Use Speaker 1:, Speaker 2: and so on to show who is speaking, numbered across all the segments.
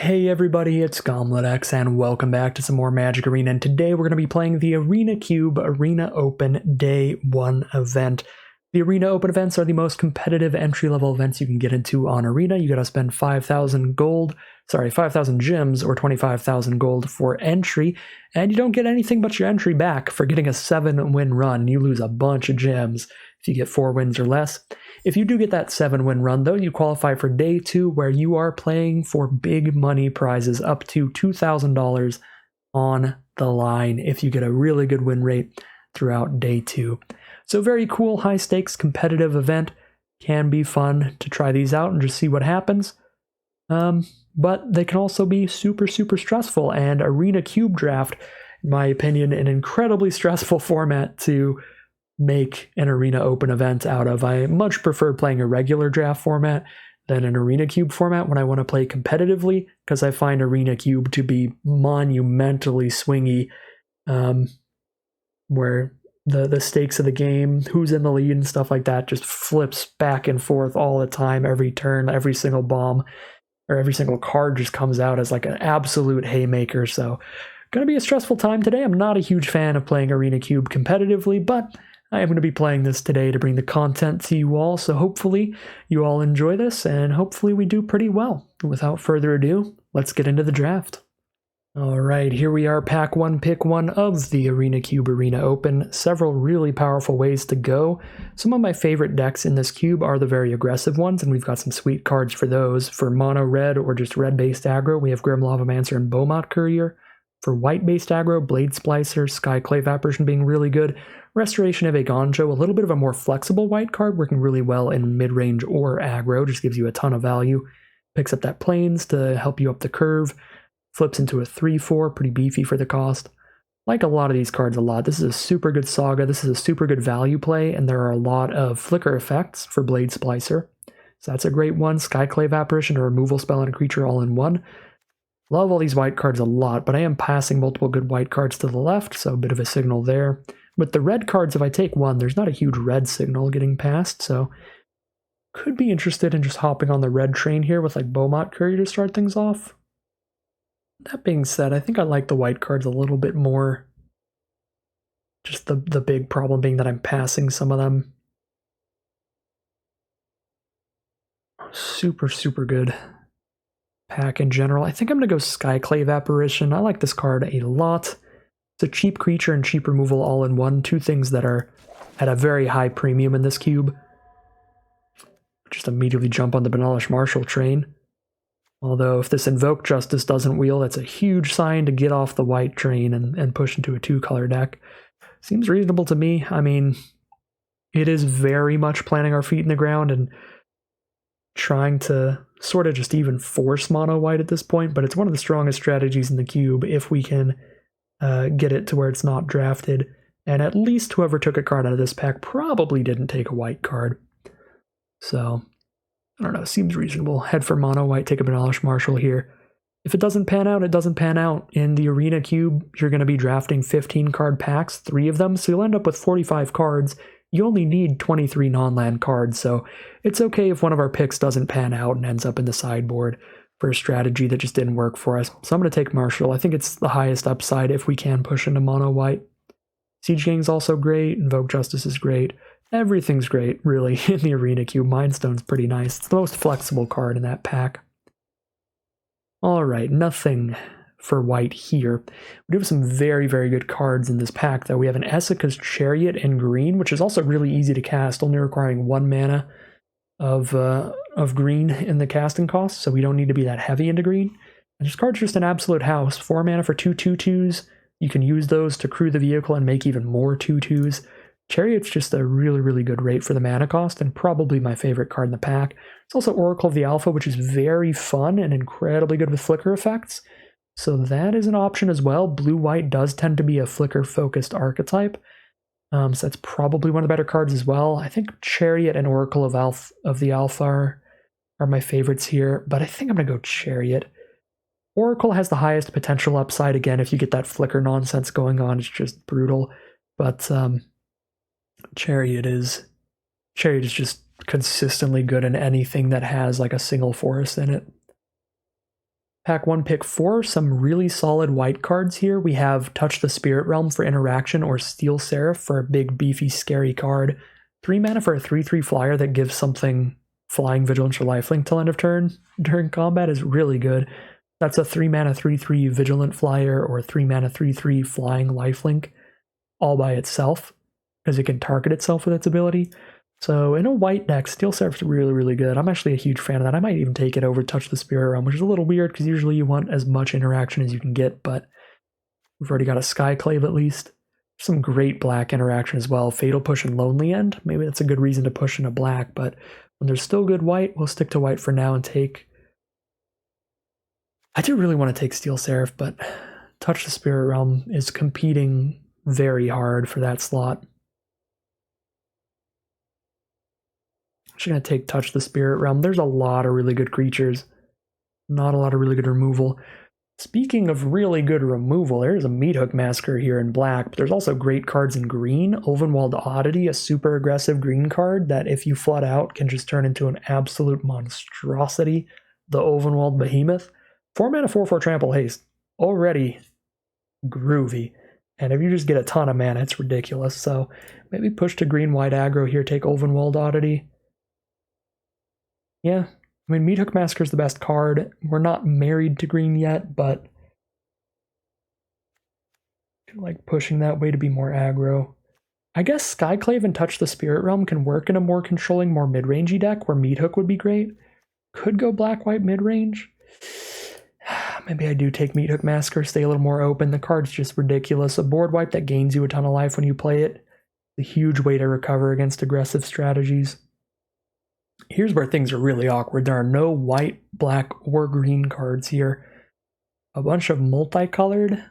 Speaker 1: Hey everybody, it's GombletX and welcome back to some more Magic Arena, and today we're going to be playing the Arena Cube Arena Open Day 1 event. The Arena Open events are the most competitive entry-level events you can get into on Arena. You gotta spend 5,000 gems or 25,000 gold for entry, and you don't get anything but your entry back for getting a 7-win run. You lose a bunch of gems if you get 4 wins or less. If you do get that 7-win run, though, you qualify for Day 2, where you are playing for big money prizes up to $2,000 on the line if you get a really good win rate throughout Day 2. So very cool, high-stakes, competitive event. Can be fun to try these out and just see what happens. But they can also be super, super stressful, and Arena Cube Draft, in my opinion, an incredibly stressful format to make an Arena Open event out of. I much prefer playing a regular draft format than an Arena Cube format when I want to play competitively, because I find Arena Cube to be monumentally swingy, where the stakes of the game, who's in the lead and stuff like that, just flips back and forth all the time, every turn, every single bomb, or every single card just comes out as like an absolute haymaker. So gonna be a stressful time today. I'm not a huge fan of playing Arena Cube competitively, but I am going to be playing this today to bring the content to you all, so hopefully you all enjoy this, and hopefully we do pretty well. Without further ado, let's get into the draft. Alright, here we are, Pack 1, Pick 1 of the Arena Cube Arena Open. Several really powerful ways to go. Some of my favorite decks in this cube are the very aggressive ones, and we've got some sweet cards for those. For mono red or just red-based aggro, we have Grim Lavamancer and Beaumont Courier. For white-based aggro, Blade Splicer, Skyclave Apparition being really good. Restoration of Agonjo, a little bit of a more flexible white card, working really well in mid-range or aggro, just gives you a ton of value. Picks up that Plains to help you up the curve. Flips into a 3/4, pretty beefy for the cost. Like a lot of these cards a lot. This is a super good Saga, this is a super good value play, and there are a lot of flicker effects for Blade Splicer. So that's a great one. Skyclave Apparition, a removal spell and a creature all in one. Love all these white cards a lot, but I am passing multiple good white cards to the left, so a bit of a signal there. With the red cards, if I take one, there's not a huge red signal getting passed, so could be interested in just hopping on the red train here with like Beaumont Courier to start things off. That being said, I think I like the white cards a little bit more. Just the big problem being that I'm passing some of them. Super, super good pack in general. I think I'm going to go Skyclave Apparition. I like this card a lot. It's a cheap creature and cheap removal all in one. Two things that are at a very high premium in this cube. Just immediately jump on the Benalish Marshall train. Although if this Invoke Justice doesn't wheel, that's a huge sign to get off the white train and push into a 2-color deck. Seems reasonable to me. I mean, it is very much planting our feet in the ground and trying to sort of just even force mono white at this point, but it's one of the strongest strategies in the cube if we can get it to where it's not drafted. And at least whoever took a card out of this pack probably didn't take a white card. So, I don't know, seems reasonable. Head for mono white, take a Benalish Marshall here. If it doesn't pan out, it doesn't pan out. In the Arena Cube, you're going to be drafting 15 card packs, 3 of them, so you'll end up with 45 cards. You only need 23 non-land cards, so it's okay if one of our picks doesn't pan out and ends up in the sideboard for a strategy that just didn't work for us. So I'm going to take Marshall. I think it's the highest upside if we can push into mono white. Siege Gang's also great. Invoke Justice is great. Everything's great, really, in the Arena Cube. Mindstone's pretty nice. It's the most flexible card in that pack. Alright, nothing for white here. We do have some very, very good cards in this pack, though. We have an Essica's Chariot in green, which is also really easy to cast, only requiring 1 mana of green in the casting cost, so we don't need to be that heavy into green. And this card's just an absolute house. 4 mana for 2 2/2s. You can use those to crew the vehicle and make even more 2/2s. Chariot's just a really, really good rate for the mana cost, and probably my favorite card in the pack. It's also Oracle of the Alpha, which is very fun and incredibly good with flicker effects. So that is an option as well. Blue-white does tend to be a flicker-focused archetype. So that's probably one of the better cards as well. I think Chariot and Oracle of the Alpha are my favorites here, but I think I'm going to go Chariot. Oracle has the highest potential upside. Again, if you get that flicker nonsense going on, it's just brutal. But Chariot is just consistently good in anything that has like a single forest in it. Pack 1, pick 4, some really solid white cards here. We have Touch the Spirit Realm for interaction or Steel Seraph for a big, beefy, scary card. 3 mana for a 3/3 flyer that gives something flying, vigilance, or lifelink till end of turn during combat is really good. That's a 3 mana 3/3 vigilant flyer or 3 mana 3/3 flying lifelink all by itself because it can target itself with its ability. So in a white deck, Steel Seraph's really, really good. I'm actually a huge fan of that. I might even take it over Touch the Spirit Realm, which is a little weird because usually you want as much interaction as you can get, but we've already got a Skyclave at least. Some great black interaction as well. Fatal Push and Lonely End. Maybe that's a good reason to push into black, but when there's still good white, we'll stick to white for now and take... I do really want to take Steel Seraph, but Touch the Spirit Realm is competing very hard for that slot. Actually going to take Touch the Spirit Realm. There's a lot of really good creatures. Not a lot of really good removal. Speaking of really good removal, there's a Meathook Massacre here in black, but there's also great cards in green. Ulvenwald Oddity, a super aggressive green card that if you flood out can just turn into an absolute monstrosity. The Ulvenwald Behemoth. 4 mana 4/4 trample haste. Already groovy. And if you just get a ton of mana, it's ridiculous. So maybe push to green-white aggro here, take Ulvenwald Oddity. Yeah, I mean, Meathook Massacre is the best card. We're not married to green yet, but I like pushing that way to be more aggro. I guess Skyclave and Touch the Spirit Realm can work in a more controlling, more mid-rangey deck where Meathook would be great. Could go black-white mid-range. Maybe I do take Meathook Massacre, stay a little more open. The card's just ridiculous. A board wipe that gains you a ton of life when you play it. A huge way to recover against aggressive strategies. Here's where things are really awkward. There are no white, black, or green cards here. A bunch of multicolored.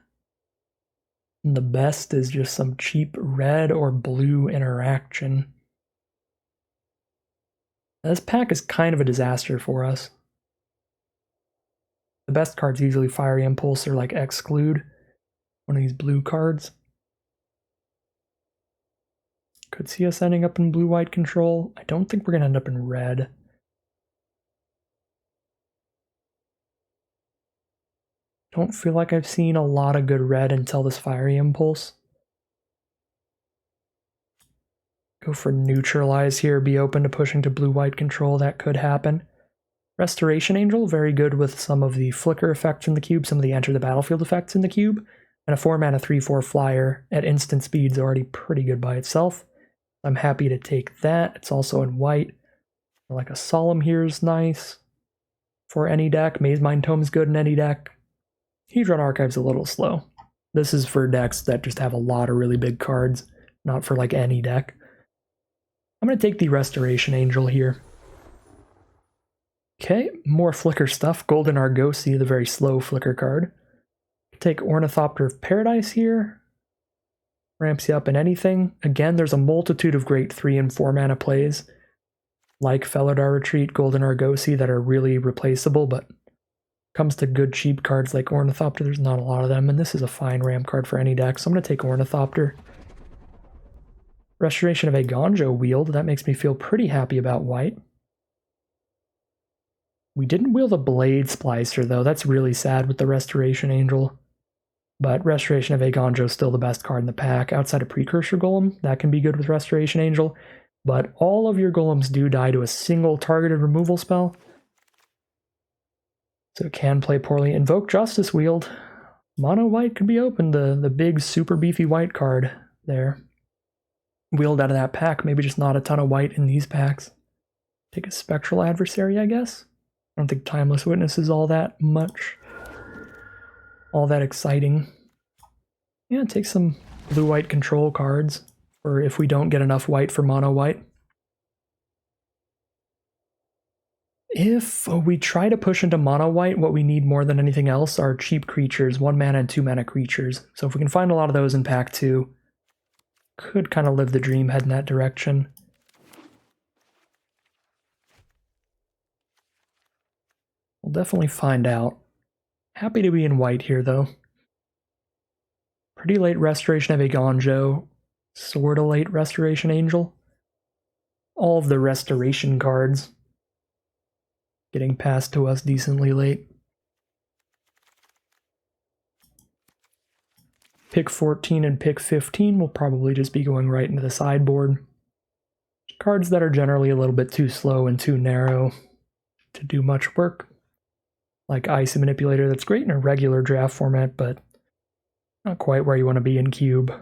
Speaker 1: And the best is just some cheap red or blue interaction. This pack is kind of a disaster for us. The best cards usually Fiery Impulse or like Exclude. One of these blue cards. Could see us ending up in blue-white control. I don't think we're going to end up in red. Don't feel like I've seen a lot of good red until this Fiery Impulse. Go for Neutralize here, be open to pushing to blue-white control, that could happen. Restoration Angel, very good with some of the flicker effects in the cube, some of the enter the battlefield effects in the cube, and a 4 mana 3/4 flyer at instant speed is already pretty good by itself. I'm happy to take that. It's also in white. Like a Solemn here is nice for any deck. Maze Mind Tome is good in any deck. Hedron Archive's a little slow. This is for decks that just have a lot of really big cards, not for like any deck. I'm going to take the Restoration Angel here. Okay, more flicker stuff. Golden Argosy, the very slow flicker card. Take Ornithopter of Paradise here. Ramps you up in anything. Again, there's a multitude of great 3 and 4 mana plays, like Felidar Retreat, Golden Argosy, that are really replaceable, but comes to good cheap cards like Ornithopter, there's not a lot of them, and this is a fine ramp card for any deck, so I'm going to take Ornithopter. Restoration of Eiganjo Wield, that makes me feel pretty happy about white. We didn't wield a Blade Splicer, though. That's really sad with the Restoration Angel. But Restoration of Eiganjo is still the best card in the pack. Outside of Precursor Golem, that can be good with Restoration Angel. But all of your golems do die to a single targeted removal spell. So it can play poorly. Invoke Justice Wield. Mono white could be open, the big super beefy white card there. Wield out of that pack, maybe just not a ton of white in these packs. Take a Spectral Adversary, I guess. I don't think Timeless Witness is all that much. All that exciting. Yeah, take some blue-white control cards, or if we don't get enough white for mono-white. If we try to push into mono-white, what we need more than anything else are cheap creatures, 1 mana and 2 mana creatures. So if we can find a lot of those in pack 2, could kind of live the dream, head in that direction. We'll definitely find out. Happy to be in white here, though. Pretty late Restoration of Eiganjo. Sorta late Restoration Angel. All of the Restoration cards getting passed to us decently late. Pick 14 and pick 15 will probably just be going right into the sideboard. Cards that are generally a little bit too slow and too narrow to do much work. Like Icy Manipulator, that's great in a regular draft format, but not quite where you want to be in Cube.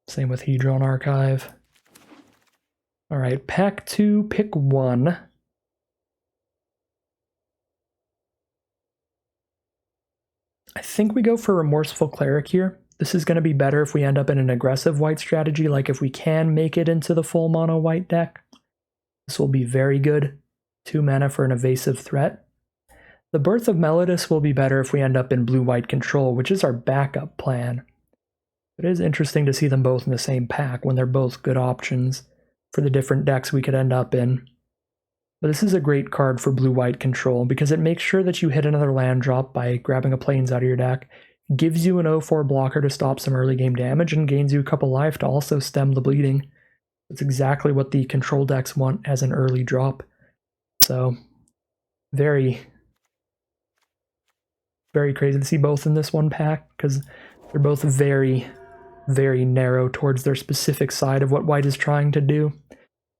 Speaker 1: Same with Hedron Archive. Alright, pack 2, pick 1. I think we go for Remorseful Cleric here. This is going to be better if we end up in an aggressive white strategy, like if we can make it into the full mono white deck. This will be very good. 2 mana for an evasive threat. The Birth of Melodus will be better if we end up in blue-white control, which is our backup plan. It is interesting to see them both in the same pack when they're both good options for the different decks we could end up in. But this is a great card for blue-white control because it makes sure that you hit another land drop by grabbing a Plains out of your deck, gives you an 0/4 blocker to stop some early game damage, and gains you a couple life to also stem the bleeding. It's exactly what the control decks want as an early drop. So, very, very crazy to see both in this one pack because they're both very, very narrow towards their specific side of what white is trying to do.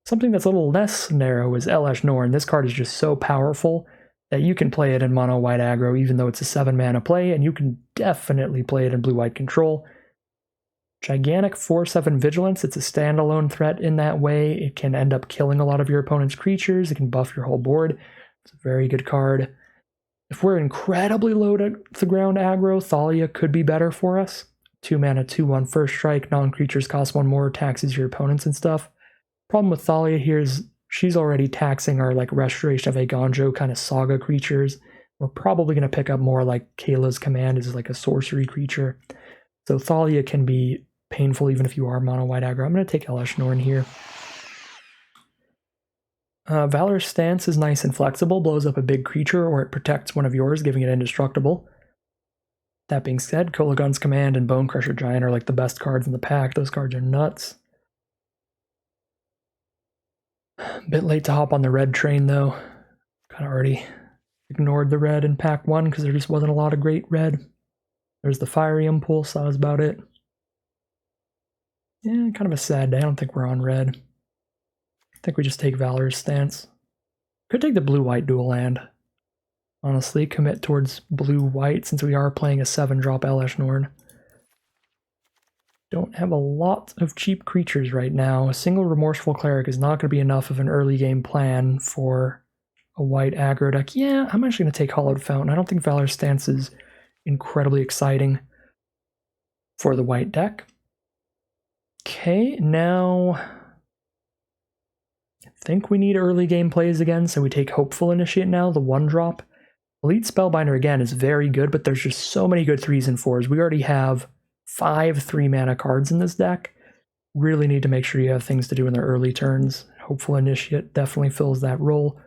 Speaker 1: Something that's a little less narrow is Elesh Norn. This card is just so powerful that you can play it in mono white aggro even though it's a 7 mana play, and you can definitely play it in blue white control. Gigantic 4/7 Vigilance, it's a standalone threat in that way. It can end up killing a lot of your opponent's creatures. It can buff your whole board. It's a very good card. If we're incredibly low to the ground aggro, Thalia could be better for us. 2 mana, 2/1 first strike, non-creatures cost 1 more, taxes your opponents and stuff. Problem with Thalia here is she's already taxing our like Restoration of Eiganjo kind of saga creatures. We're probably going to pick up more like Kayla's Command is like a sorcery creature. So Thalia can be painful even if you are mono white aggro. I'm going to take Elesh Norn here. Valor's Stance is nice and flexible, blows up a big creature or it protects one of yours, giving it indestructible. That being said, Kolagon's Command and Bone Crusher Giant are like the best cards in the pack. Those cards are nuts. A bit late to hop on the red train though. Kind of already ignored the red in pack 1 because there just wasn't a lot of great red. There's the Fiery Impulse, that was about it. Yeah, kind of a sad day. I don't think we're on red. I think we just take Valor's Stance. Could take the blue-white dual land. Honestly, commit towards blue-white since we are playing a 7-drop Elesh Norn. Don't have a lot of cheap creatures right now. A single Remorseful Cleric is not going to be enough of an early game plan for a white aggro deck. Yeah, I'm actually going to take Hollowed Fountain. I don't think Valor's Stance is incredibly exciting for the white deck. Okay, now I think we need early game plays again, so we take Hopeful Initiate now, the 1-drop. Elite Spellbinder again is very good, but there's just so many good 3s and 4s. We already have 5 3-mana cards in this deck. Really need to make sure you have things to do in their early turns. Hopeful Initiate definitely fills that role.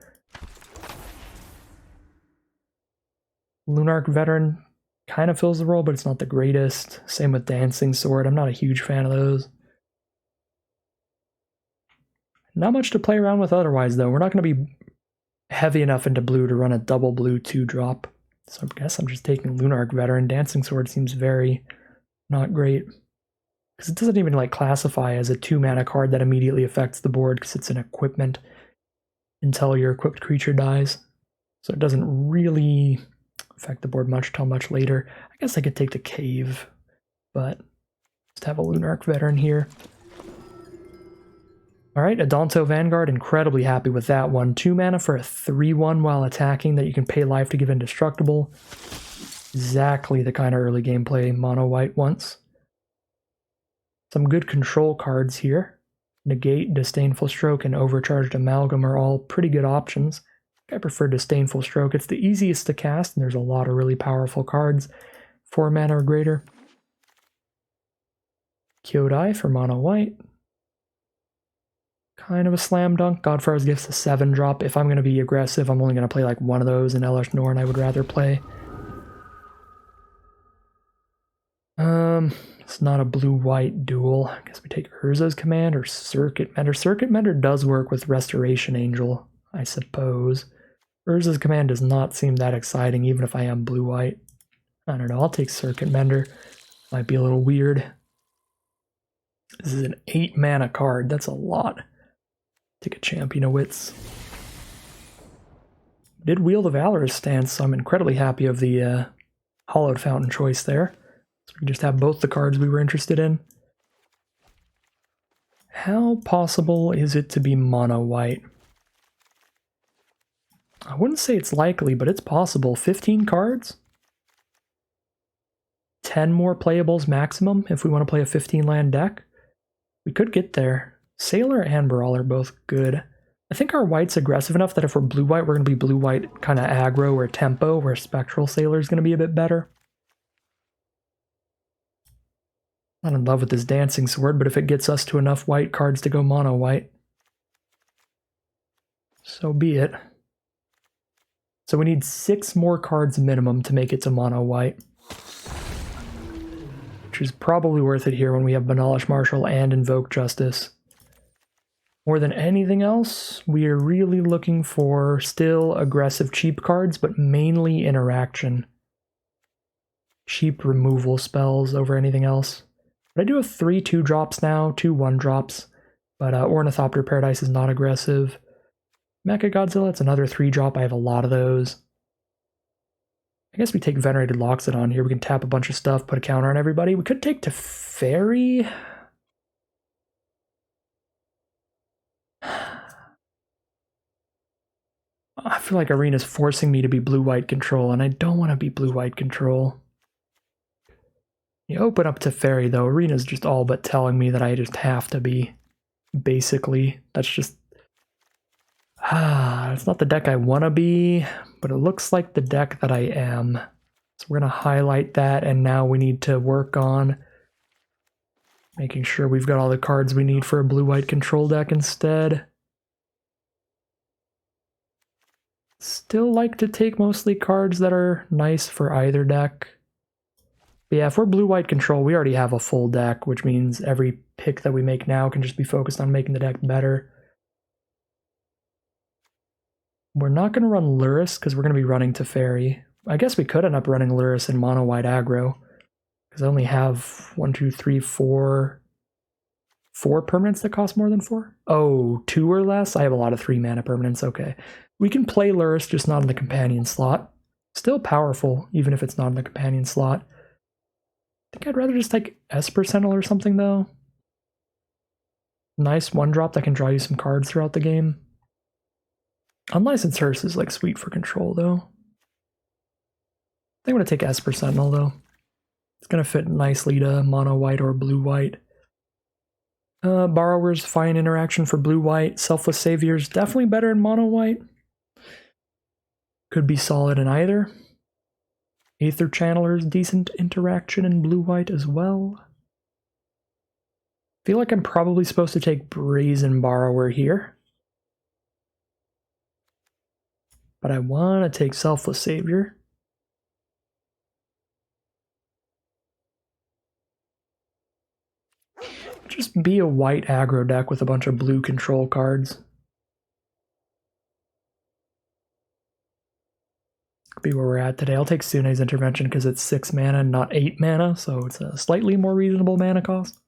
Speaker 1: Lunarch Veteran kind of fills the role, but it's not the greatest. Same with Dancing Sword. I'm not a huge fan of those. Not much to play around with otherwise, though. We're not going to be heavy enough into blue to run a double blue 2-drop. So I guess I'm just taking Lunarch Veteran. Dancing Sword seems very not great. Because it doesn't even like classify as a 2-mana card that immediately affects the board because it's an equipment until your equipped creature dies. So it doesn't really affect the board much till much later. I guess I could take the Cave, but just have a Lunarch Veteran here. Alright, Adonto Vanguard, incredibly happy with that one. 2 mana for a 3/1 while attacking that you can pay life to give indestructible. Exactly the kind of early gameplay mono white wants. Some good control cards here. Negate, Disdainful Stroke, and Overcharged Amalgam are all pretty good options. I prefer Disdainful Stroke. It's the easiest to cast, and there's a lot of really powerful cards. 4 mana or greater. Kyodai for mono white. Kind of a slam dunk. Godfar's Gift's a 7-drop. If I'm going to be aggressive, I'm only going to play like one of those, and Elesh Norn I would rather play. It's not a blue-white duel. I guess we take Urza's Command or Circuit Mender. Circuit Mender does work with Restoration Angel, I suppose. Urza's Command does not seem that exciting, even if I am blue-white. I don't know, I'll take Circuit Mender. Might be a little weird. This is an 8 mana card, that's a lot. Take a Champion of Wits. Did Wheel the Valorous stance, so I'm incredibly happy of the Hollowed Fountain choice there. So we just have both the cards we were interested in. How possible is it to be mono white? I wouldn't say it's likely, but it's possible. 15 cards? 10 more playables maximum if we want to play a 15 land deck? We could get there. Sailor and Brawl are both good. I think our white's aggressive enough that if we're blue-white, we're going to be blue-white kind of aggro or tempo, where Spectral Sailor is going to be a bit better. Not in love with this Dancing Sword, but if it gets us to enough white cards to go mono-white, so be it. So we need 6 more cards minimum to make it to mono-white, which is probably worth it here when we have Banalish Marshal and Invoke Justice. More than anything else, we are really looking for still aggressive cheap cards, but mainly interaction. Cheap removal spells over anything else. But I do have 3 2-drops now, 2 1-drops, but Ornithopter Paradise is not aggressive. Mecha Godzilla, it's another 3-drop, I have a lot of those. I guess we take Venerated Loxodon here, we can tap a bunch of stuff, put a counter on everybody. We could take Teferi. I feel like Arena's forcing me to be blue-white control, and I don't want to be blue-white control. You open up Teferi, though. Arena's just all but telling me that I just have to be. Basically, that's just... it's not the deck I want to be, but it looks like the deck that I am. So we're going to highlight that, and now we need to work on making sure we've got all the cards we need for a blue-white control deck instead. Still like to take mostly cards that are nice for either deck. But yeah, if we're blue-white control, we already have a full deck, which means every pick that we make now can just be focused on making the deck better. We're not going to run Lurrus because we're going to be running Teferi. I guess we could end up running Lurrus in mono-white aggro, because I only have 4 permanents that cost more than 4? Oh, 2 or less? I have a lot of 3 mana permanents, okay. We can play Lurrus, just not in the companion slot. Still powerful, even if it's not in the companion slot. I think I'd rather just take Esper Sentinel or something, though. Nice 1-drop that can draw you some cards throughout the game. Unlicensed Hearse is like sweet for control, though. I think I'm going to take Esper Sentinel, though. It's going to fit nicely to mono-white or blue-white. Borrower's fine interaction for blue-white. Selfless Savior's definitely better in mono-white. Could be solid in either. Aether Channeler's decent interaction in blue-white as well. Feel like I'm probably supposed to take Brazen Borrower here. But I want to take Selfless Savior. Just be a white aggro deck with a bunch of blue control cards. Could be where we're at today. I'll take Sune's Intervention because it's 6 mana and not 8 mana, so it's a slightly more reasonable mana cost.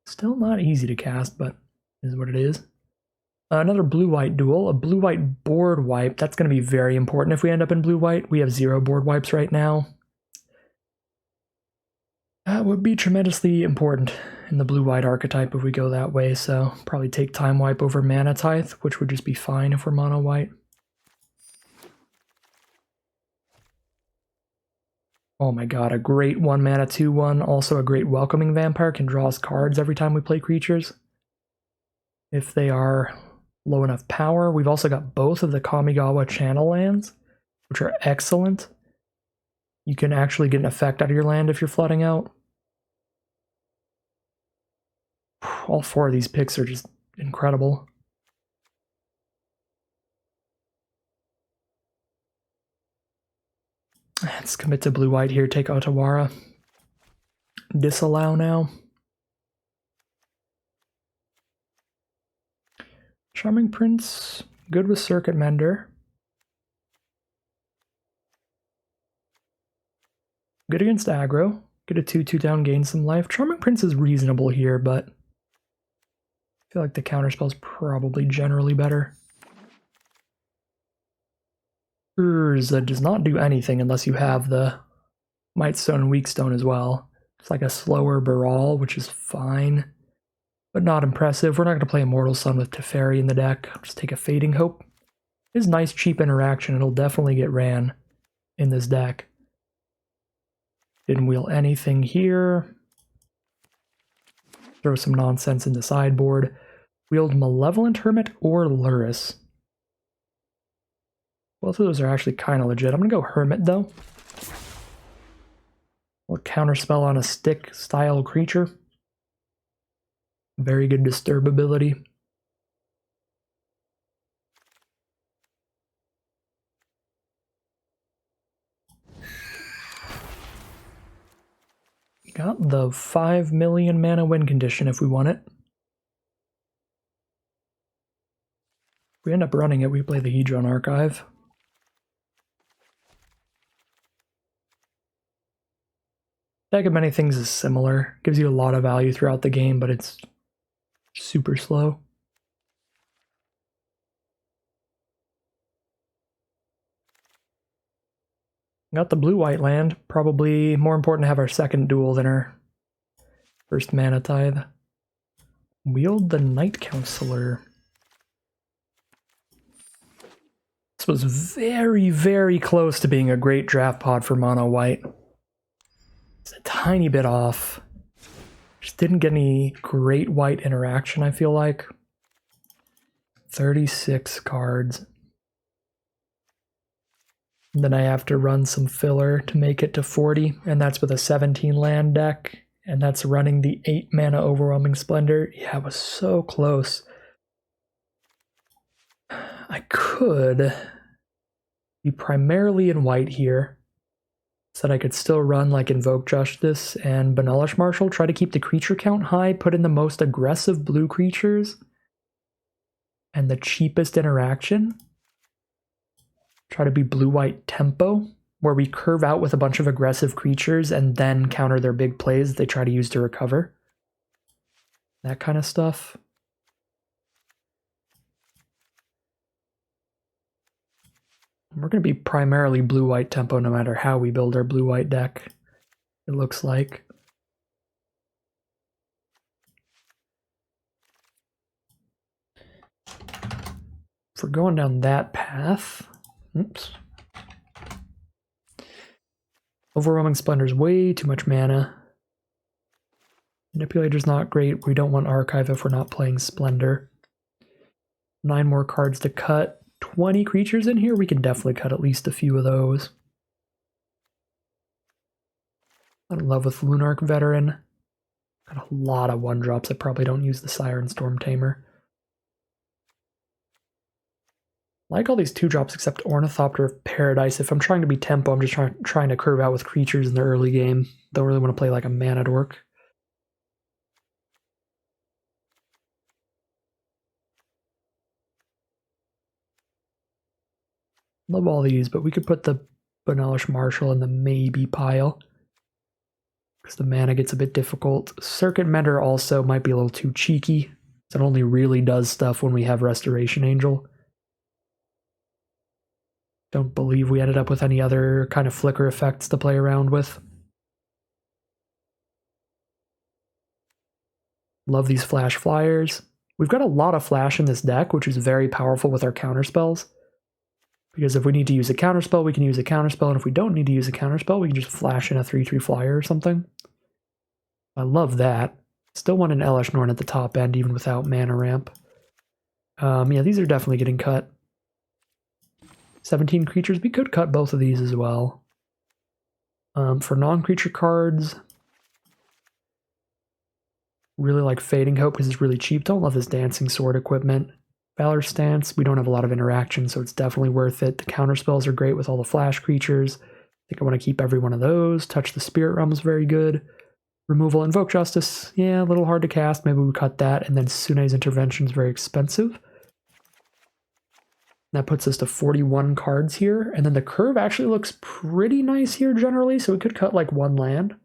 Speaker 1: Still not easy to cast, but is what it is. Another blue-white duel, a blue-white board wipe. That's going to be very important if we end up in blue-white. We have 0 board wipes right now. That would be tremendously important in the blue-white archetype if we go that way, so probably take Time Wipe over Mana Tithe, which would just be fine if we're mono-white. Oh my god, a great 1 mana 2/1, also a great Welcoming Vampire, can draw us cards every time we play creatures. If they are low enough power. We've also got both of the Kamigawa channel lands, which are excellent. You can actually get an effect out of your land if you're flooding out. All 4 of these picks are just incredible. Let's commit to blue-white here, take Otawara. Disallow now. Charming Prince, good with Circuit Mender. Good against aggro. Get a 2/2 down, gain some life. Charming Prince is reasonable here, but I feel like the counterspell is probably generally better. Urza does not do anything unless you have the Might Stone and Weak Stone as well. It's like a slower Baral, which is fine, but not impressive. We're not going to play Immortal Sun with Teferi in the deck. I'll just take a Fading Hope. It's nice, cheap interaction. It'll definitely get ran in this deck. Didn't wheel anything here. Throw some nonsense in the sideboard. Wheeled Malevolent Hermit or Luris. Both of those are actually kind of legit. I'm going to go Hermit, though. We'll counterspell on a stick-style creature. Very good disturbability. Got the 5 million mana win condition if we want it. If we end up running it, we play the Hedron Archive. Deck of Many Things is similar. Gives you a lot of value throughout the game, but it's super slow. Got the blue-white land. Probably more important to have our second duel than our first mana tithe. Wield the Night Counselor. This was very, very close to being a great draft pod for mono white. It's a tiny bit off. Just didn't get any great white interaction, I feel like. 36 cards. Then I have to run some filler to make it to 40, and that's with a 17 land deck, and that's running the 8 mana Overwhelming Splendor. Yeah, it was so close. I could be primarily in white here, so that I could still run like Invoke Justice and Benalish Marshal, try to keep the creature count high, put in the most aggressive blue creatures, and the cheapest interaction. Try to be blue-white tempo, where we curve out with a bunch of aggressive creatures and then counter their big plays that they try to use to recover. That kind of stuff. We're going to be primarily blue-white tempo no matter how we build our blue-white deck, it looks like. If we're going down that path... Oops. Overwhelming Splendor's way too much mana. Manipulator's not great. We don't want Archive if we're not playing Splendor. 9 more cards to cut. 20 creatures in here? We can definitely cut at least a few of those. I'm in love with Lunarch Veteran. Got a lot of 1-drops that probably don't use the Siren Storm Tamer. Like all these 2-drops except Ornithopter of Paradise. If I'm trying to be tempo, I'm just trying to curve out with creatures in the early game. Don't really want to play like a mana dork. Love all these, but we could put the Benalish Marshal in the maybe pile, because the mana gets a bit difficult. Circuit Mender also might be a little too cheeky. It only really does stuff when we have Restoration Angel. Don't believe we ended up with any other kind of flicker effects to play around with. Love these flash flyers. We've got a lot of flash in this deck, which is very powerful with our counterspells. Because if we need to use a counterspell, we can use a counterspell, and if we don't need to use a counterspell, we can just flash in a 3/3 flyer or something. I love that. Still want an Elesh Norn at the top end, even without mana ramp. Yeah, these are definitely getting cut. 17 creatures, we could cut both of these as well. For non-creature cards, really like Fading Hope because it's really cheap. Don't love this Dancing Sword equipment. Valor Stance, we don't have a lot of interaction, so it's definitely worth it. The counterspells are great with all the flash creatures. I think I want to keep every one of those. Touch the Spirit Realm is very good. Removal, Invoke Justice, yeah, a little hard to cast. Maybe we cut that. And then Sune's Intervention is very expensive. That puts us to 41 cards here. And then the curve actually looks pretty nice here generally. So we could cut like 1 land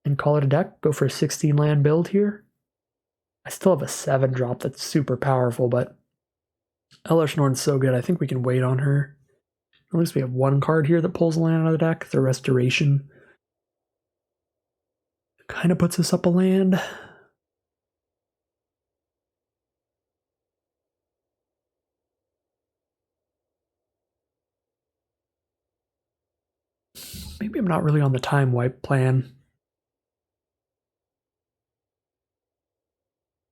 Speaker 1: and call it a deck. Go for a 16 land build here. I still have a 7 drop that's super powerful, but Elesh Norn's so good. I think we can wait on her. At least we have 1 card here that pulls a land out of the deck. The Restoration kind of puts us up a land. Maybe I'm not really on the time wipe plan.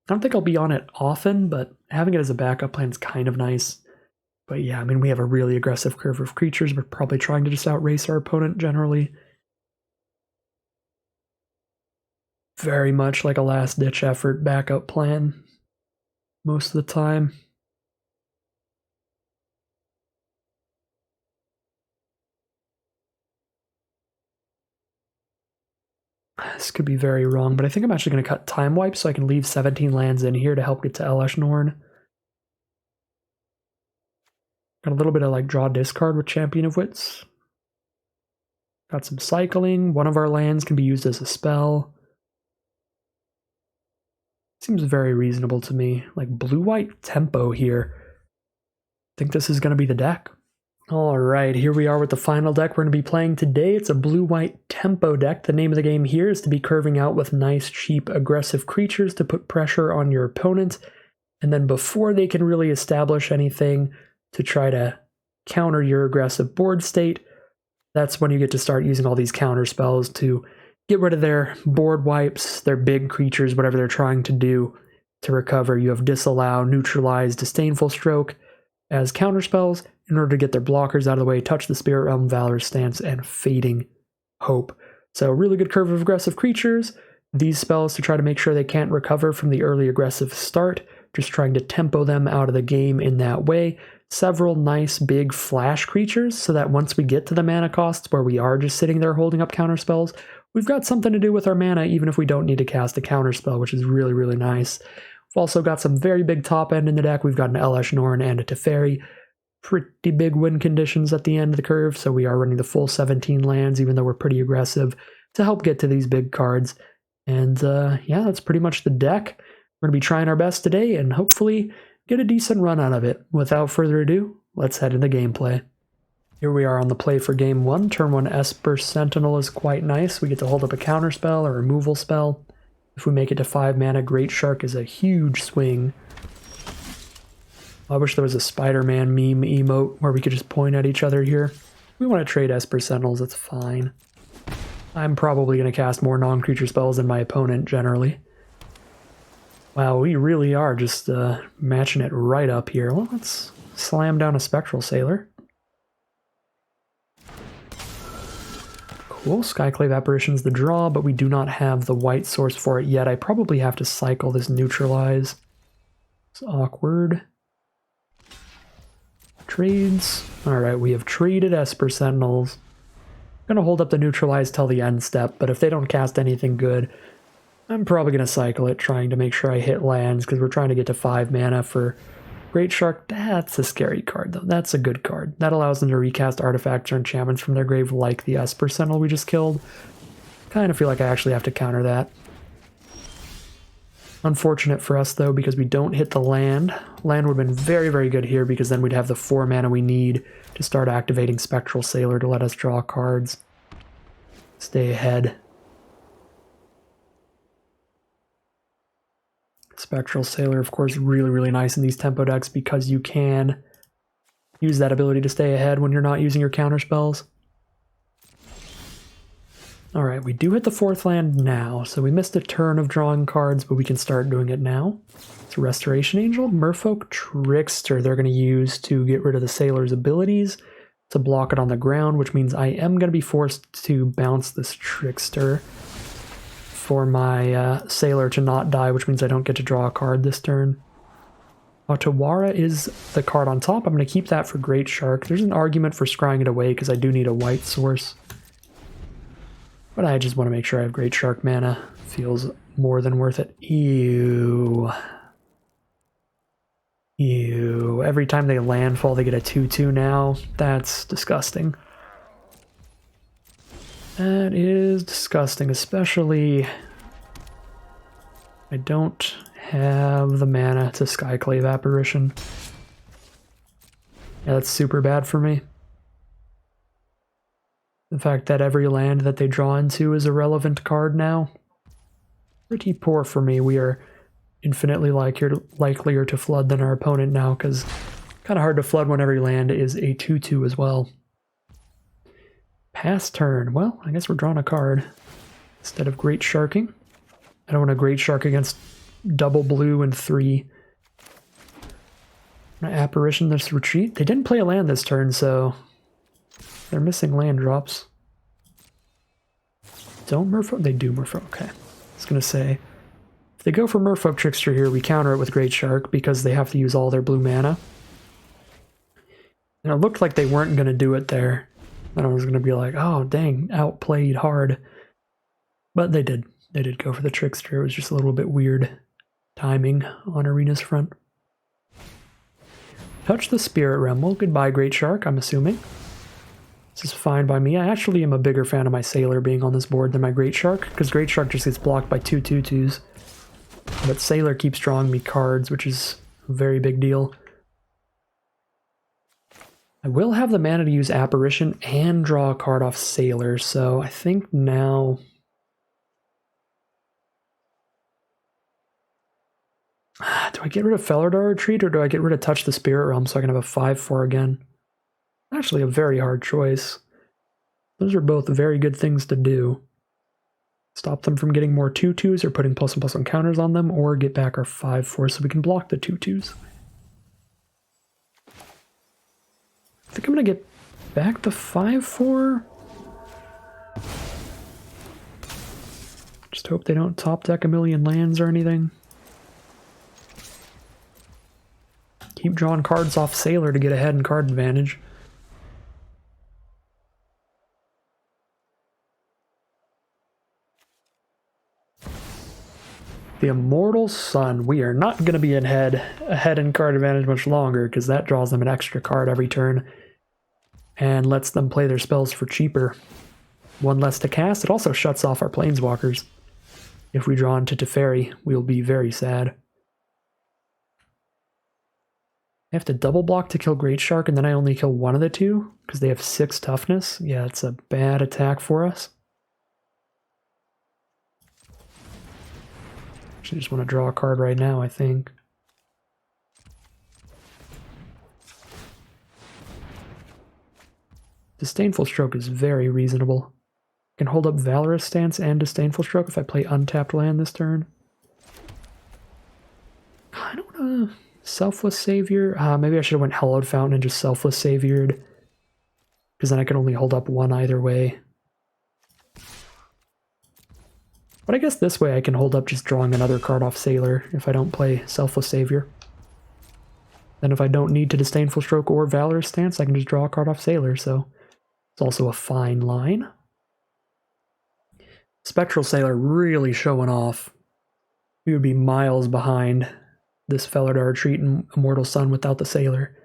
Speaker 1: I don't think I'll be on it often, but having it as a backup plan is kind of nice. But yeah, I mean, we have a really aggressive curve of creatures. We're probably trying to just outrace our opponent generally. Very much like a last-ditch effort backup plan most of the time. This could be very wrong, but I think I'm actually going to cut Time Wipe so I can leave 17 lands in here to help get to Elesh Norn. Got a little bit of like draw discard with Champion of Wits. Got some cycling. One of our lands can be used as a spell. Seems very reasonable to me. Like blue-white tempo here. I think this is going to be the deck. Alright, here we are with the final deck we're going to be playing today. It's a blue-white tempo deck. The name of the game here is to be curving out with nice, cheap, aggressive creatures to put pressure on your opponent. And then before they can really establish anything to try to counter your aggressive board state, that's when you get to start using all these counter spells to get rid of their board wipes, their big creatures, whatever they're trying to do to recover. You have Disallow, Neutralize, Disdainful Stroke as counter spells in order to get their blockers out of the way, Touch the Spirit Realm, Valor's Stance, and Fading Hope. So really good curve of aggressive creatures. These spells to try to make sure they can't recover from the early aggressive start, just trying to tempo them out of the game in that way. Several nice big flash creatures so that once we get to the mana costs where we are just sitting there holding up counter spells, we've got something to do with our mana even if we don't need to cast a counter spell, which is really, really nice. We've also got some very big top end in the deck. We've got an Elesh Norn and a Teferi. Pretty big win conditions at the end of the curve, so we are running the full 17 lands, even though we're pretty aggressive, to help get to these big cards. And yeah, that's pretty much the deck. We're going to be trying our best today and hopefully get a decent run out of it. Without further ado, let's head into gameplay. Here we are on the play for game 1. Turn 1 Esper Sentinel is quite nice. We get to hold up a counter spell or removal spell. If we make it to 5 mana, Great Shark is a huge swing. I wish there was a Spider-Man meme emote where we could just point at each other here. If we want to trade Esper Sentinels, it's fine. I'm probably going to cast more non-creature spells than my opponent, generally. Wow, we really are just matching it right up here. Well, let's slam down a Spectral Sailor. Cool, Skyclave Apparition's the draw, but we do not have the white source for it yet. I probably have to cycle this Neutralize. It's awkward. Trades. Alright, we have traded Esper Sentinels. I'm going to hold up the Neutralize till the end step, but if they don't cast anything good, I'm probably going to cycle it, trying to make sure I hit lands, because we're trying to get to 5 mana for Great Shark. That's a scary card, though. That's a good card. That allows them to recast artifacts or enchantments from their grave, like the Esper Sentinel we just killed. Kind of feel like I actually have to counter that. Unfortunate for us, though, because we don't hit the land. Land would have been very, very good here, because then we'd have the 4 mana we need to start activating Spectral Sailor to let us draw cards. Stay ahead. Spectral Sailor, of course, really, really nice in these tempo decks because you can use that ability to stay ahead when you're not using your counter spells. Alright, we do hit the 4th land now, so we missed a turn of drawing cards, but we can start doing it now. It's a Restoration Angel, Merfolk Trickster they're going to use to get rid of the Sailor's abilities, to block it on the ground, which means I am going to be forced to bounce this Trickster for my Sailor to not die, which means I don't get to draw a card this turn. Otawara is the card on top. I'm going to keep that for Great Shark. There's an argument for scrying it away because I do need a white source. But I just want to make sure I have Great Shark mana. Feels more than worth it. Ew. Ew, every time they landfall they get a 2/2 now. That's disgusting. That is disgusting, especially I don't have the mana to Skyclave Apparition. Yeah, that's super bad for me. The fact that every land that they draw into is a relevant card now. Pretty poor for me. We are infinitely likelier to flood than our opponent now, because kind of hard to flood when every land is a 2/2 as well. Pass turn. Well, I guess we're drawing a card instead of Great Sharking. I don't want a Great Shark against double blue and 3. I'm gonna Apparition this retreat. They didn't play a land this turn, so they're missing land drops. Don't Merfolk? They do Merfolk. Okay. I was gonna say, if they go for Merfolk Trickster here, we counter it with Great Shark because they have to use all their blue mana. And it looked like they weren't gonna do it there. And I was gonna be like, oh dang, outplayed hard. But they did. They did go for the Trickster. It was just a little bit weird timing on Arena's front. Touch the Spirit Realm. Well, goodbye, Great Shark, I'm assuming. This is fine by me. I actually am a bigger fan of my Sailor being on this board than my Great Shark, because Great Shark just gets blocked by 2 2/2s. But Sailor keeps drawing me cards, which is a very big deal. I will have the mana to use Apparition and draw a card off Sailor, so I think now... Do I get rid of Felidar Retreat, or do I get rid of Touch the Spirit Realm so I can have a 5/4 again? Actually a very hard choice. Those are both very good things to do. Stop them from getting more 2/2s or putting +1/+1 counters on them, or get back our 5/4 so we can block the 2/2s. I think I'm going to get back the 5/4. Just hope they don't top deck a million lands or anything. Keep drawing cards off Sailor to get ahead in card advantage. The Immortal Sun. We are not going to be ahead in card advantage much longer, because that draws them an extra card every turn and lets them play their spells for cheaper. One less to cast. It also shuts off our Planeswalkers. If we draw into Teferi, we'll be very sad. I have to double block to kill Great Shark, and then I only kill one of the two because they have 6 toughness. Yeah, it's a bad attack for us. Actually, just want to draw a card right now, I think. Disdainful Stroke is very reasonable. I can hold up Valorous Stance and Disdainful Stroke if I play untapped land this turn. I don't want to... Selfless Savior? Maybe I should have went Hallowed Fountain and just Selfless Saviored, because then I could only hold up one either way. But I guess this way I can hold up just drawing another card off Sailor if I don't play Selfless Savior. Then if I don't need to Disdainful Stroke or Valorous Stance, I can just draw a card off Sailor, so it's also a fine line. Spectral Sailor really showing off. We would be miles behind this Felidar Retreat and Immortal Sun without the Sailor.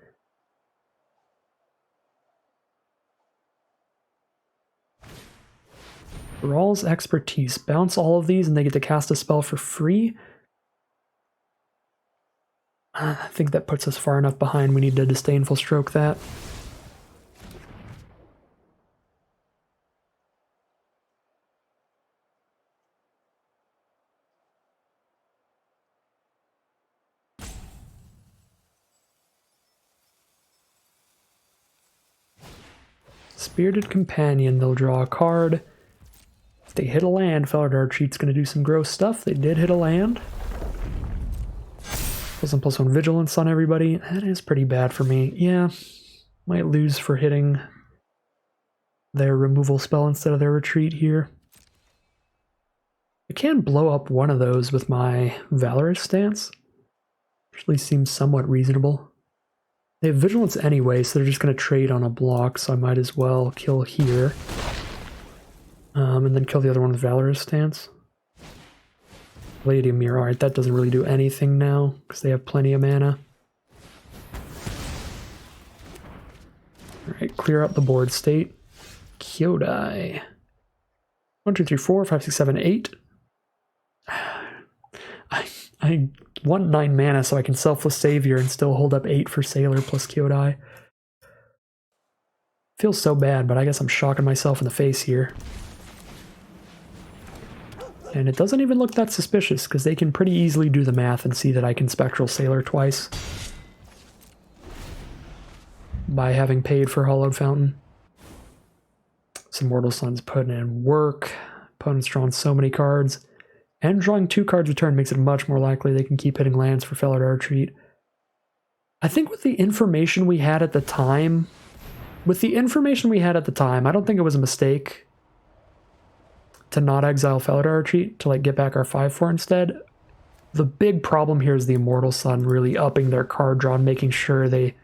Speaker 1: Thrall's Expertise. Bounce all of these and they get to cast a spell for free. I think that puts us far enough behind. We need to Disdainful Stroke that. Spirited Companion, they'll draw a card. If they hit a land, Felidar Retreat's going to do some gross stuff. They did hit a land. +1/+1 Vigilance on everybody. That is pretty bad for me. Yeah, might lose for hitting their removal spell instead of their retreat here. I can blow up one of those with my Valorous Stance. Actually seems somewhat reasonable. They have Vigilance anyway, so they're just going to trade on a block, so I might as well kill here. And then kill the other one with Valorous Stance. Lady Mirror, alright, that doesn't really do anything now, because they have plenty of mana. Alright, clear out the board state. Kyodai. 1, 2, 3, 4, 5, 6, 7, 8. I want 9 mana so I can Selfless Savior and still hold up 8 for Sailor plus Kyodai. Feels so bad, but I guess I'm shocking myself in the face here. And it doesn't even look that suspicious, because they can pretty easily do the math and see that I can Spectral Sailor twice by having paid for Hollowed Fountain. Some Mortal Sun's putting in work. Opponent's drawn so many cards. And drawing 2 cards a turn makes it much more likely they can keep hitting lands for Fellow to Retreat. I think with the information we had at the time, I don't think it was a mistake to not exile Fellow to Retreat, to like get back our 5/4 instead. The big problem here is the Immortal Sun really upping their card draw and making sure they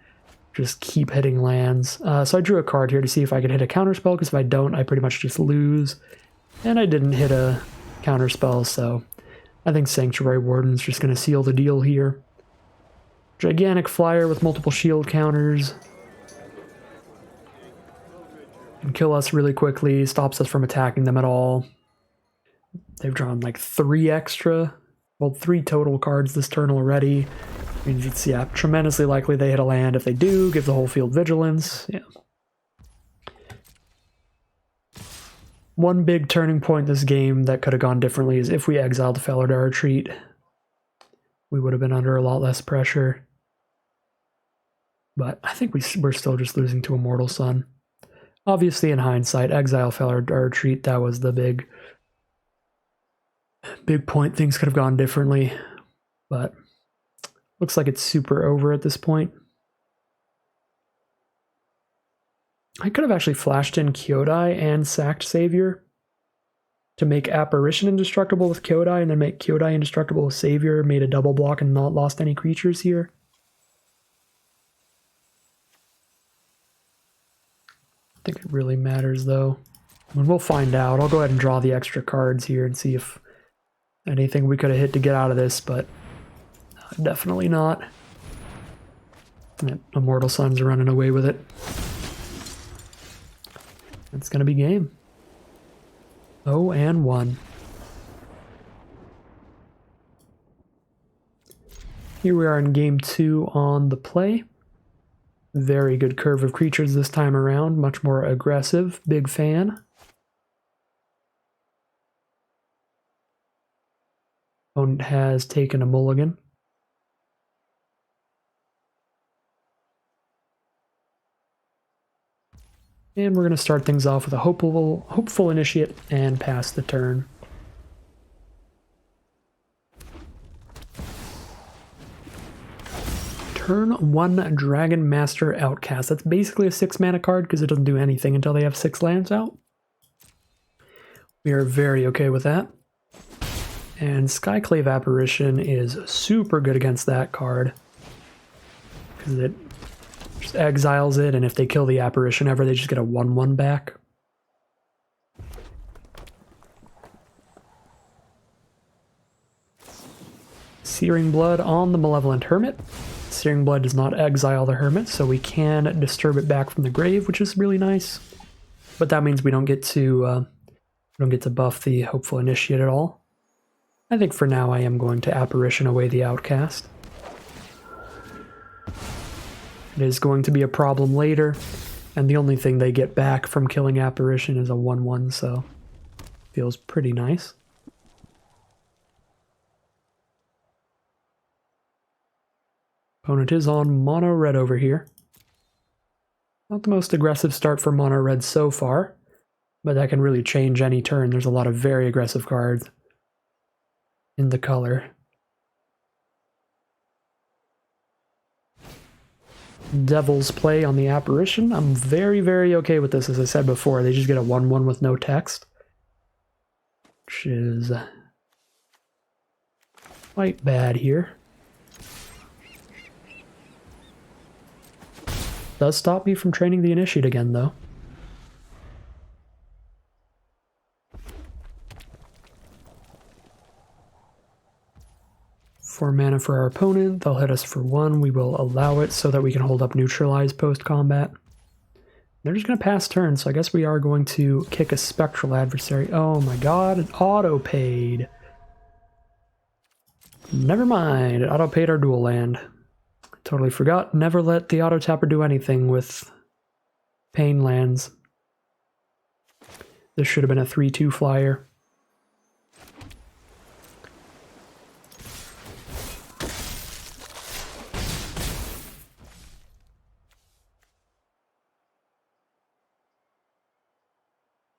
Speaker 1: just keep hitting lands. So I drew a card here to see if I could hit a counterspell, because if I don't, I pretty much just lose. And I didn't hit a counterspell, so I think Sanctuary Warden's just going to seal the deal here. Gigantic Flyer with multiple shield counters. And kill us really quickly, stops us from attacking them at all. They've drawn like 3 total cards this turn already. Means it's, yeah, tremendously likely they hit a land. If they do, give the whole field Vigilance. Yeah. One big turning point this game that could have gone differently is if we exiled Fellow to Retreat. We would have been under a lot less pressure. But I think we're still just losing to Immortal Sun. Obviously, in hindsight, exile Fellow to Retreat, that was the big point. Things could have gone differently. But looks like it's super over at this point. I could have actually flashed in Kyodai and sacked Savior to make Apparition indestructible with Kyodai and then make Kyodai indestructible with Savior, made a double block and not lost any creatures here. I think it really matters though. And we'll find out. I'll go ahead and draw the extra cards here and see if anything we could have hit to get out of this, but definitely not. Immortal Suns are running away with it. It's going to be game. 0-1. Here we are in game 2 on the play. Very good curve of creatures this time around. Much more aggressive. Big fan. Opponent has taken a mulligan. And we're going to start things off with a hopeful initiate and pass the turn. Turn 1 Dragon Master Outcast. That's basically a 6 mana card because it doesn't do anything until they have 6 lands out. We are very okay with that. And Skyclave Apparition is super good against that card because it just exiles it, and if they kill the apparition ever, they just get a 1/1 back. Searing Blood on the Malevolent Hermit. Searing Blood does not exile the Hermit, so we can disturb it back from the grave, which is really nice. But that means we don't get to buff the Hopeful Initiate at all. I think for now I am going to Apparition away the Outcast. It is going to be a problem later, and the only thing they get back from killing Apparition is a 1/1, so feels pretty nice. Opponent is on mono red over here. Not the most aggressive start for mono red so far, but that can really change any turn. There's a lot of very aggressive cards in the color. Devil's Play on the Apparition. I'm very, very okay with this, as I said before. They just get a 1/1 with no text, which is quite bad here. Does stop me from training the Initiate again, though. Four mana for our opponent. They'll hit us for 1. We will allow it so that we can hold up Neutralize post-combat. They're just going to pass turn, so I guess we are going to kick a Spectral Adversary. Oh my god, it auto-paid. Never mind, it auto-paid our dual land. Totally forgot, never let the auto-tapper do anything with pain lands. This should have been a 3-2 flyer.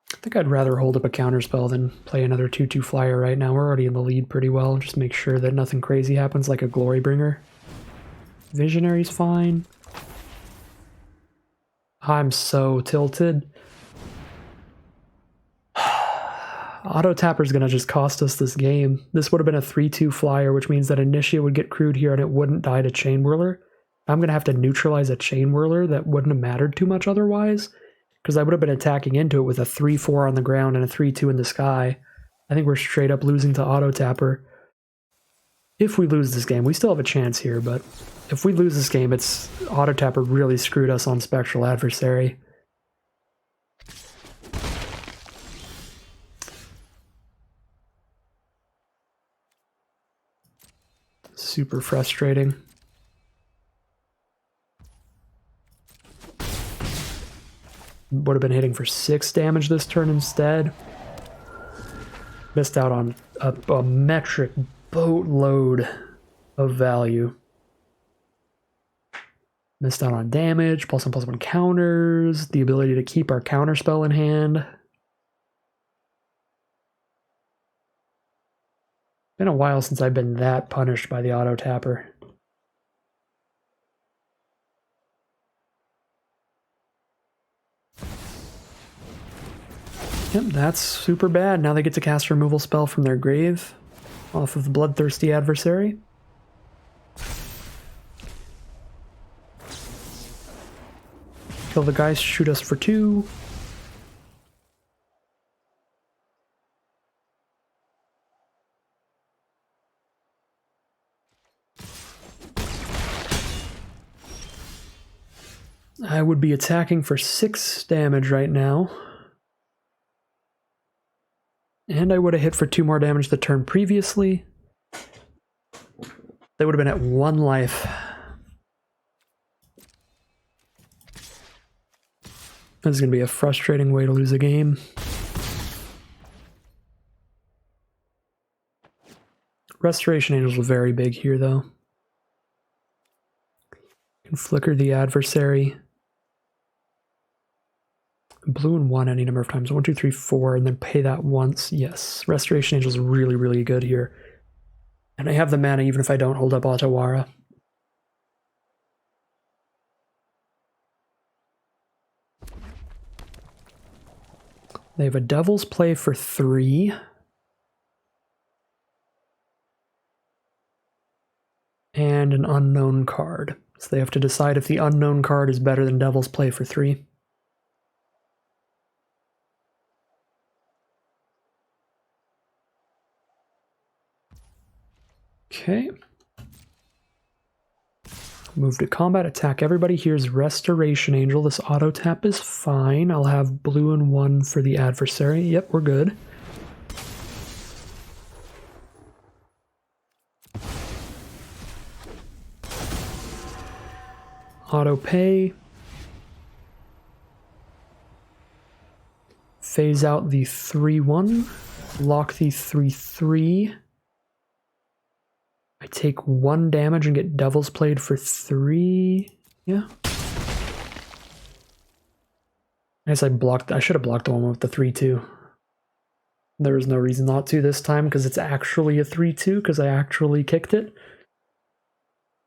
Speaker 1: I think I'd rather hold up a counterspell than play another 2-2 flyer right now. We're already in the lead pretty well. Just make sure that nothing crazy happens like a Glorybringer. Visionary's fine. I'm so tilted. Auto Tapper's gonna just cost us this game. This would have been a 3-2 flyer, which means that Initiate would get crewed here and it wouldn't die to Chain Whirler. I'm gonna have to neutralize a Chain Whirler that wouldn't have mattered too much otherwise, because I would have been attacking into it with a 3-4 on the ground and a 3-2 in the sky. I think we're straight up losing to Auto Tapper. If we lose this game, we still have a chance here, but if we lose this game, it's Auto Tapper really screwed us on Spectral Adversary. Super frustrating. Would have been hitting for 6 damage this turn instead. Missed out on a metric boatload of value. Missed out on damage, +1/+1 counters, the ability to keep our counterspell in hand. Been a while since I've been that punished by the auto tapper. Yep, that's super bad. Now they get to cast a removal spell from their grave off of the Bloodthirsty Adversary. Kill the guys, shoot us for 2. I would be attacking for 6 damage right now. And I would have hit for 2 more damage the turn previously. They would have been at 1 life. This is going to be a frustrating way to lose a game. Restoration Angels were very big here, though. Can flicker the adversary. Blue and 1 any number of times. 1, 2, 3, 4, and then pay that once. Yes, Restoration Angel is really, really good here. And I have the mana even if I don't hold up Otawara. They have a Devil's Play for 3. And an unknown card. So they have to decide if the unknown card is better than Devil's Play for 3. Okay. Move to combat, attack everybody. Here's Restoration Angel. This auto tap is fine. I'll have blue and 1 for the adversary. Yep, we're good. Auto pay. Phase out the 3-1. Lock the 3-3. I take 1 damage and get Devil's Played for 3. Yeah. I guess I should have blocked the one with the 3-2. There was no reason not to this time because it's actually a 3-2 because I actually kicked it.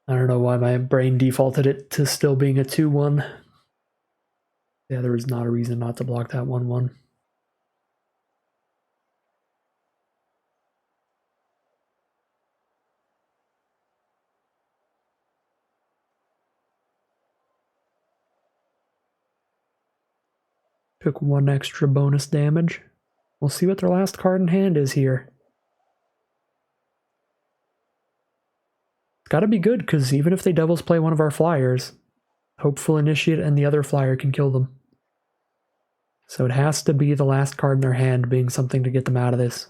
Speaker 1: I don't know why my brain defaulted it to still being a 2-1. Yeah, there was not a reason not to block that 1-1. Took 1 extra bonus damage. We'll see what their last card in hand is here. It's gotta be good, because even if they Devil's Play one of our flyers, Hopeful Initiate and the other flyer can kill them. So it has to be the last card in their hand being something to get them out of this.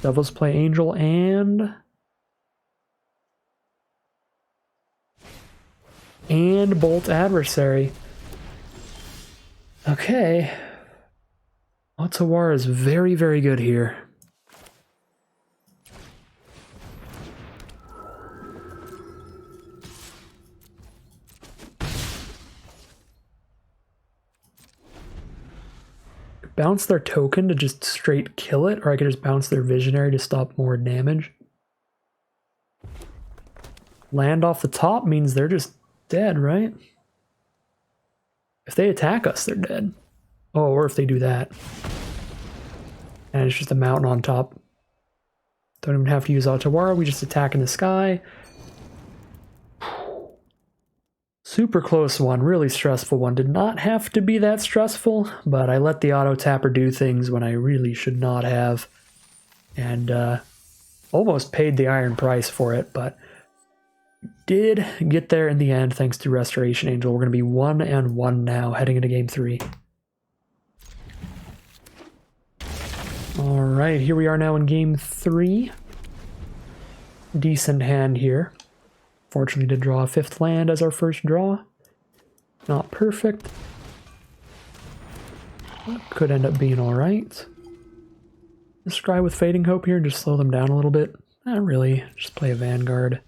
Speaker 1: Devil's Play Angel and Bolt Adversary. Okay. Ottawa is very, very good here. Bounce their token to just straight kill it, or I could just bounce their visionary to stop more damage. Land off the top means they're just dead, right? If they attack us, they're dead. Oh, or if they do that. And it's just a mountain on top. Don't even have to use Otawara, we just attack in the sky. Super close one, really stressful one. Did not have to be that stressful, but I let the auto tapper do things when I really should not have. And almost paid the iron price for it, but did get there in the end thanks to Restoration Angel. We're going to be 1-1 now, heading into game 3. Alright, here we are now in game 3. Decent hand here. Fortunately did draw a 5th land as our first draw. Not perfect. Could end up being alright. Let's try with Fading Hope here and just slow them down a little bit. Not really, just play a Vanguard.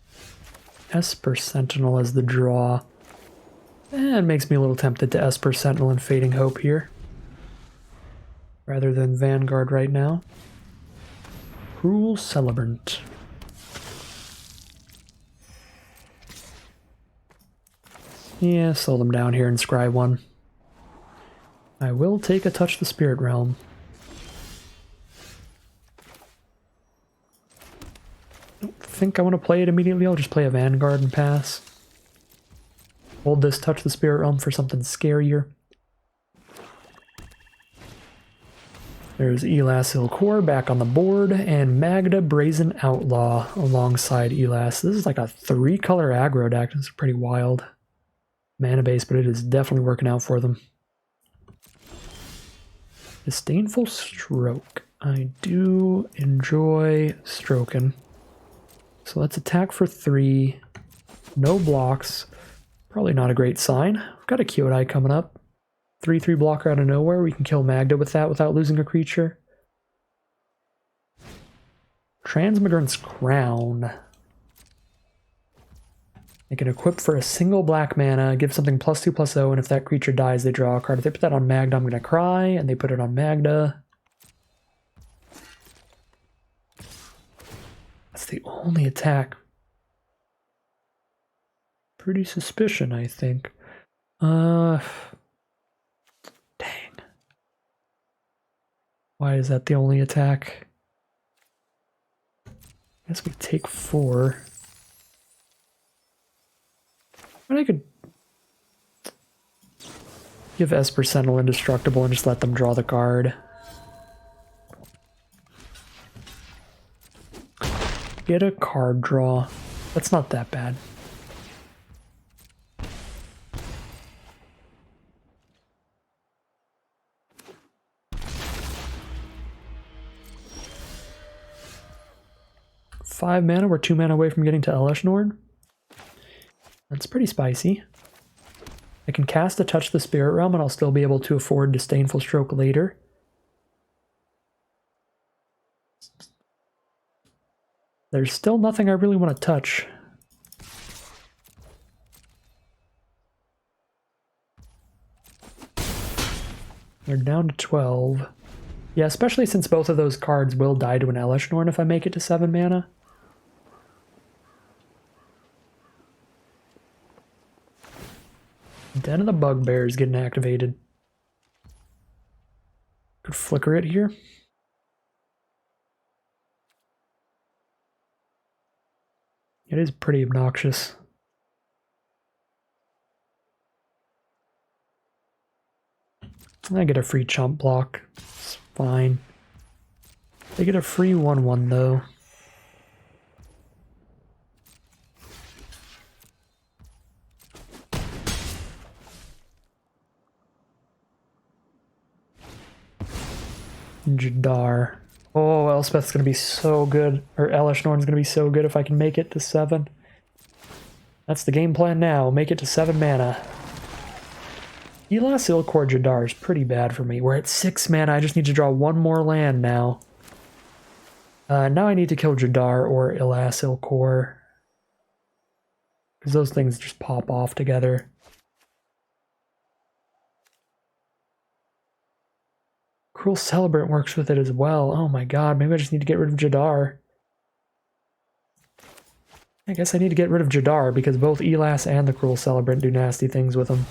Speaker 1: Esper Sentinel as the draw. It makes me a little tempted to Esper Sentinel and Fading Hope here, rather than Vanguard right now. Cruel Celebrant. Yeah, slow them down here and scry one. I will take a Touch the Spirit Realm. Don't think I want to play it immediately. I'll just play a Vanguard and pass. Hold this Touch the Spirit Realm for something scarier. There's Elas Ilkor back on the board, and Magda Brazen Outlaw alongside Elas. This is like a 3-color aggro deck. It's pretty wild. Mana base, but it is definitely working out for them. Disdainful Stroke. I do enjoy stroking. So let's attack for 3. No blocks. Probably not a great sign. We've got a Kyodai coming up. 3/3 blocker out of nowhere. We can kill Magda with that without losing a creature. Transmigrant's Crown. They can equip for a single black mana, give something +2/+0, and if that creature dies, they draw a card. If they put that on Magda, I'm going to cry, and they put it on Magda. That's the only attack. Pretty suspicion, I think. Dang. Why is that the only attack? I guess we take 4. But I could give Esper Sentinel Indestructible and just let them draw the card. Get a card draw. That's not that bad. Five mana, we're 2 mana away from getting to Elesh Norn. That's pretty spicy. I can cast a Touch the Spirit Realm and I'll still be able to afford Disdainful Stroke later. There's still nothing I really want to touch. They're down to 12. Yeah, especially since both of those cards will die to an Elesh Norn if I make it to 7 mana. Den of the Bugbear is getting activated. Could flicker it here. It is pretty obnoxious. I get a free chump block. It's fine. They get a free 1/1 though. Jadar. Oh, Elspeth's gonna be so good. Or Elishnorn's gonna be so good if I can make it to 7. That's the game plan now. Make it to 7 mana. Elas Ilkor Jadar is pretty bad for me. We're at 6 mana. I just need to draw 1 more land now. Now I need to kill Jadar or Elas Ilkor. Because those things just pop off together. Cruel Celebrant works with it as well. Oh my god, maybe I just need to get rid of Jadar. I guess I need to get rid of Jadar because both Elas and the Cruel Celebrant do nasty things with him.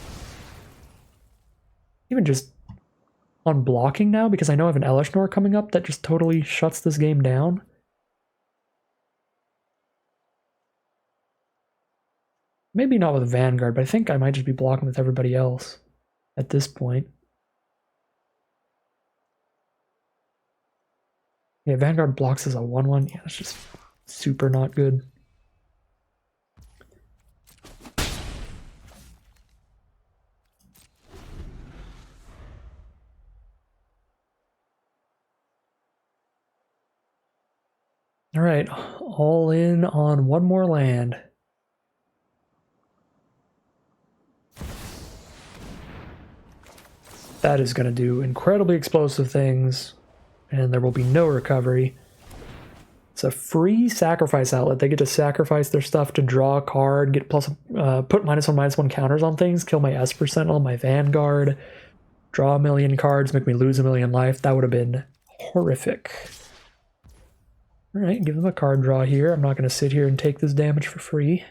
Speaker 1: Even just unblocking now because I know I have an Elishnor coming up that just totally shuts this game down. Maybe not with Vanguard, but I think I might just be blocking with everybody else at this point. Yeah, Vanguard blocks as a 1/1. Yeah, it's just super not good. Alright, all in on 1 more land. That is going to do incredibly explosive things, and there will be no recovery. It's a free sacrifice outlet. They get to sacrifice their stuff to draw a card, get put -1/-1 counters on things, kill my Esper Sentinel, my Vanguard, draw a million cards, make me lose a million life. That would have been horrific. Alright, give them a card draw here. I'm not going to sit here and take this damage for free.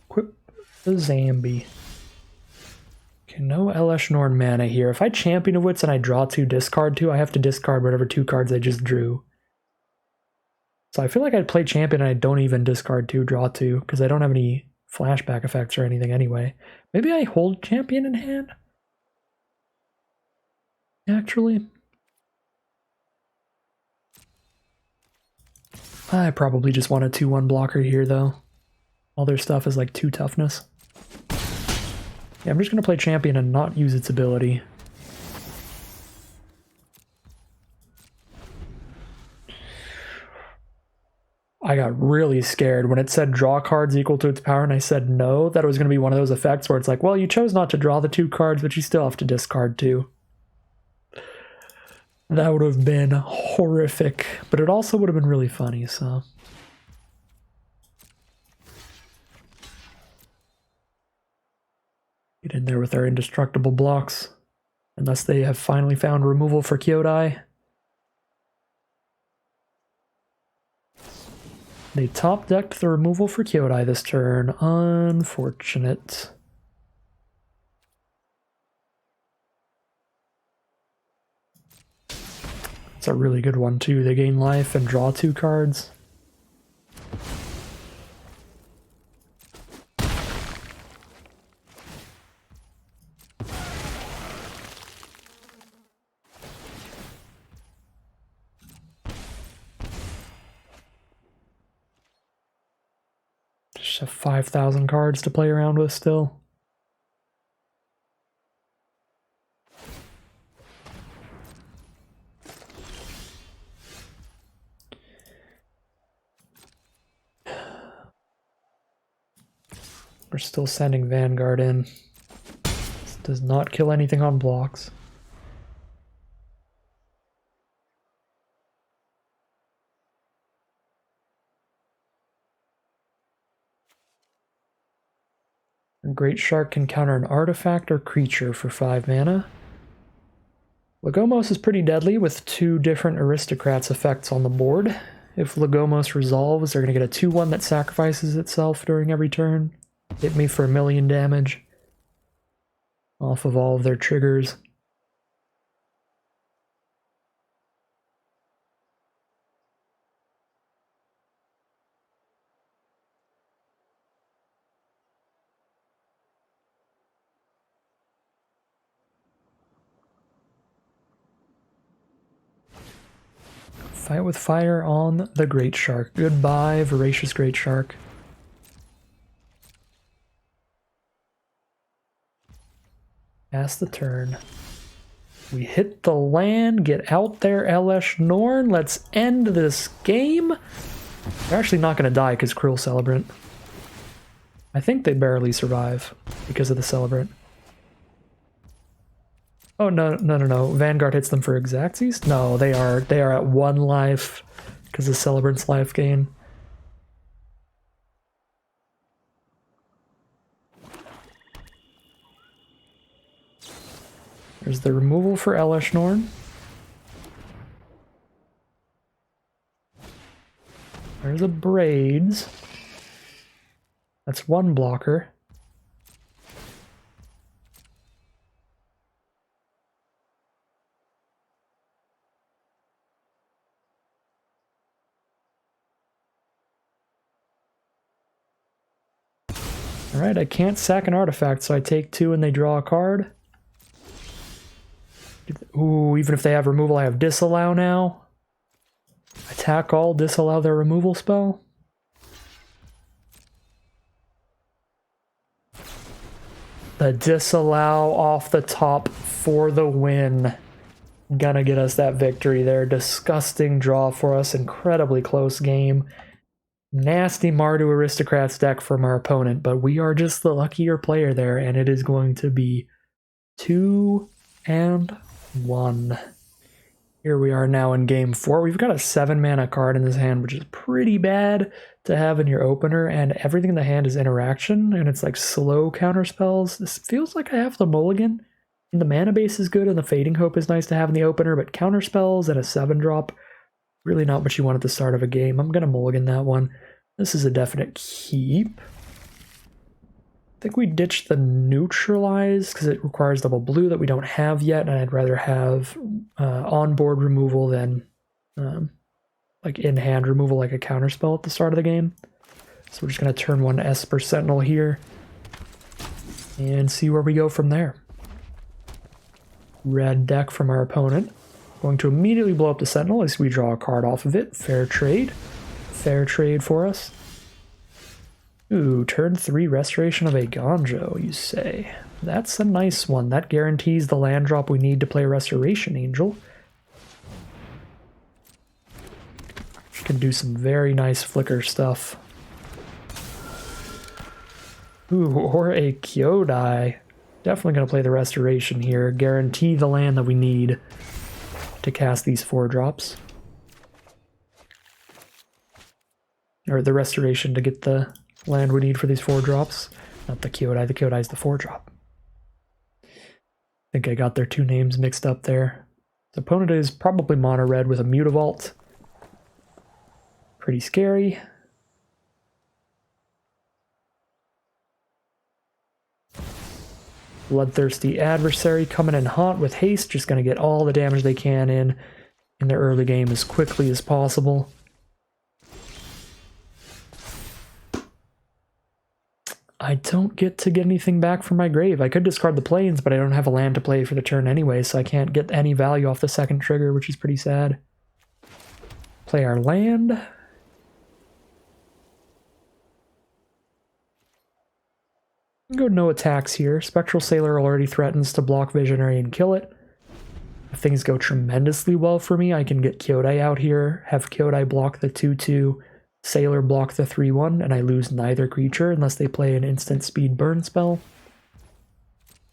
Speaker 1: Equip the Zambi. Okay, no Elishnorn mana here. If I Champion of Wits and I draw 2, discard 2, I have to discard whatever 2 cards I just drew. So I feel like I'd play Champion and I don't even discard 2, draw 2, because I don't have any flashback effects or anything anyway. Maybe I hold Champion in hand? Actually, I probably just want a 2/1 blocker here, though. All their stuff is like 2 toughness. Yeah, I'm just going to play Champion and not use its ability. I got really scared when it said draw cards equal to its power, and I said no, that it was going to be one of those effects where it's like, well, you chose not to draw the 2 cards, but you still have to discard 2. That would have been horrific, but it also would have been really funny, so... Get in there with our indestructible blocks. Unless they have finally found removal for Kyodai. They top-decked the removal for Kyodai this turn. Unfortunate. It's a really good one, too. They gain life and draw 2 cards. Just have 5,000 cards to play around with still. We're still sending Vanguard in. This does not kill anything on blocks. A Great Shark can counter an artifact or creature for 5 mana. Lagomos is pretty deadly with 2 different Aristocrats effects on the board. If Lagomos resolves, they're going to get a 2/1 that sacrifices itself during every turn. Hit me for 1,000,000 damage off of all of their triggers. Fight with fire on the Great Shark. Goodbye, voracious Great Shark. Pass the turn. We hit the land. Get out there, Elesh Norn. Let's end this game. They're actually not going to die because Cruel Celebrant. I think they barely survive because of the Celebrant. Oh, no. Vanguard hits them for Exactsies? No, they are at 1 life because of Celebrant's life gain. There's the removal for Elesh Norn. There's a Braids. That's 1 blocker. Alright, I can't sack an artifact, so I take 2 and they draw a card. Ooh, even if they have removal, I have Disallow now. Attack all, disallow their removal spell. The disallow off the top for the win. Gonna get us that victory there. Disgusting draw for us. Incredibly close game. Nasty Mardu Aristocrats deck from our opponent, but we are just the luckier player there, and it is going to be 2-1. Here we are now in game 4. We've got a 7-mana card in this hand, which is pretty bad to have in your opener, and everything in the hand is interaction, and it's like slow counter spells. This feels like I have the mulligan. And the mana base is good, and the Fading Hope is nice to have in the opener, but counter spells and a 7-drop, really not what you want at the start of a game. I'm going to mulligan that one. This is a definite keep. I think we ditched the neutralize because it requires double blue that we don't have yet, and I'd rather have on-board removal than like in-hand removal, like a counterspell at the start of the game. So we're just going to turn 1 Esper Sentinel here and see where we go from there. Red deck from our opponent. Going to immediately blow up the Sentinel as we draw a card off of it. Fair trade. Fair trade for us. Ooh, turn 3 Restoration of a Ganjo, you say. That's a nice one. That guarantees the land drop we need to play Restoration Angel. She can do some very nice flicker stuff. Ooh, or a Kyodai. Definitely going to play the Restoration here. Guarantee the land that we need to cast these 4-drops. Or the Restoration to get the land we need for these 4-drops. Not the Kyodai. The Kyodai is the 4-drop. I think I got their 2 names mixed up there. The opponent is probably mono red with a Mutavault. Pretty scary. Bloodthirsty Adversary coming in hot with haste, just going to get all the damage they can in their early game as quickly as possible. I don't get to get anything back from my grave. I could discard the plains, but I don't have a land to play for the turn anyway, so I can't get any value off the second trigger, which is pretty sad. Play our land. Go no attacks here. Spectral Sailor already threatens to block Visionary and kill it. If things go tremendously well for me, I can get Kyodai out here, have Kyodai block the 2/2, Sailor block the 3/1, and I lose neither creature unless they play an instant speed burn spell.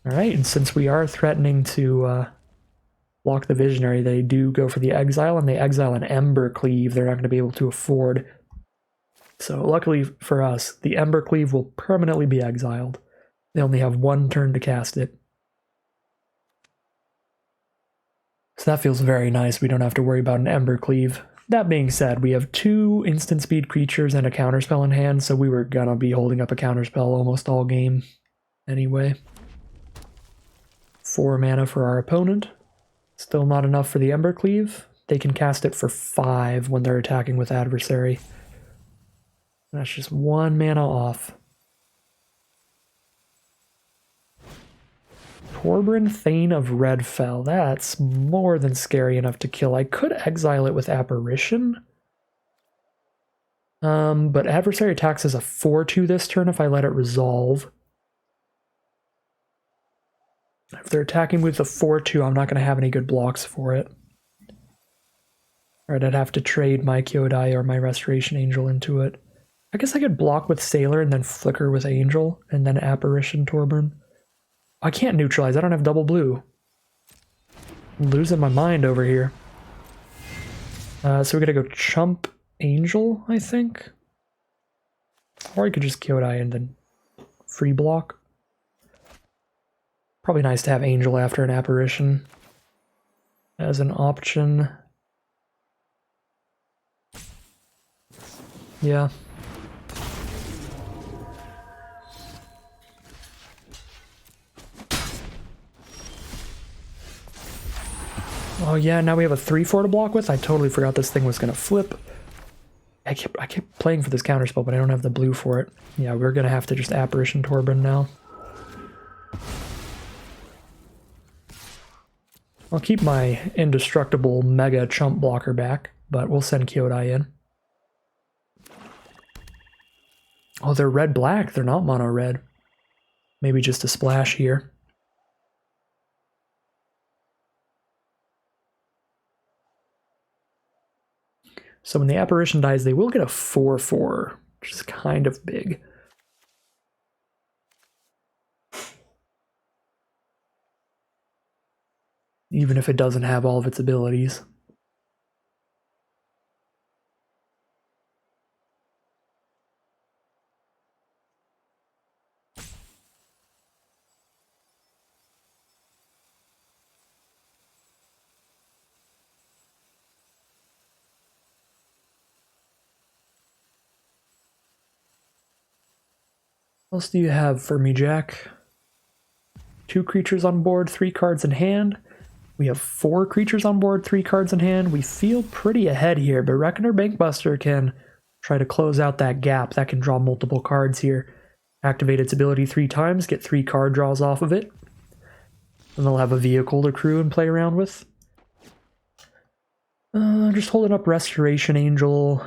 Speaker 1: Alright, and since we are threatening to block the Visionary, they do go for the Exile, and they exile an Ember Cleave they're not going to be able to afford. So luckily for us, the Ember Cleave will permanently be exiled. They only have 1 turn to cast it. So that feels very nice. We don't have to worry about an Ember Cleave. That being said, we have 2 instant speed creatures and a counterspell in hand, so we were gonna be holding up a counterspell almost all game anyway. 4 mana for our opponent. Still not enough for the Ember Cleave. They can cast it for 5 when they're attacking with Adversary. That's just 1 mana off. Torbran, Thane of Redfell. That's more than scary enough to kill. I could exile it with Apparition. But adversary attacks as a 4-2 this turn if I let it resolve. If they're attacking with a 4-2, I'm not going to have any good blocks for it. Alright, I'd have to trade my Kyodai or my Restoration Angel into it. I guess I could block with Sailor and then flicker with Angel, and then Apparition Torbran. I can't neutralize, I don't have double blue. I'm losing my mind over here. So we're gonna go Chump Angel, I think? Or I could just Kyodai and then free block. Probably nice to have Angel after an Apparition as an option. Yeah. Oh yeah, now we have a 3-4 to block with? I totally forgot this thing was gonna flip. I kept playing for this counterspell, but I don't have the blue for it. Yeah, we're gonna have to just Apparition Torbran now. I'll keep my indestructible mega chump blocker back, but we'll send Kyodai in. Oh, they're red-black. They're not mono-red. Maybe just a splash here. So when the Apparition dies, they will get a 4-4, which is kind of big. Even if it doesn't have all of its abilities. What else do you have for me, Jack? 2 creatures on board, 3 cards in hand. We have 4 creatures on board, 3 cards in hand. We feel pretty ahead here, but Reckoner Bankbuster can try to close out that gap. That can draw multiple cards here. Activate its ability 3 times, get 3 card draws off of it. And they'll have a vehicle to crew and play around with. Just holding up Restoration Angel.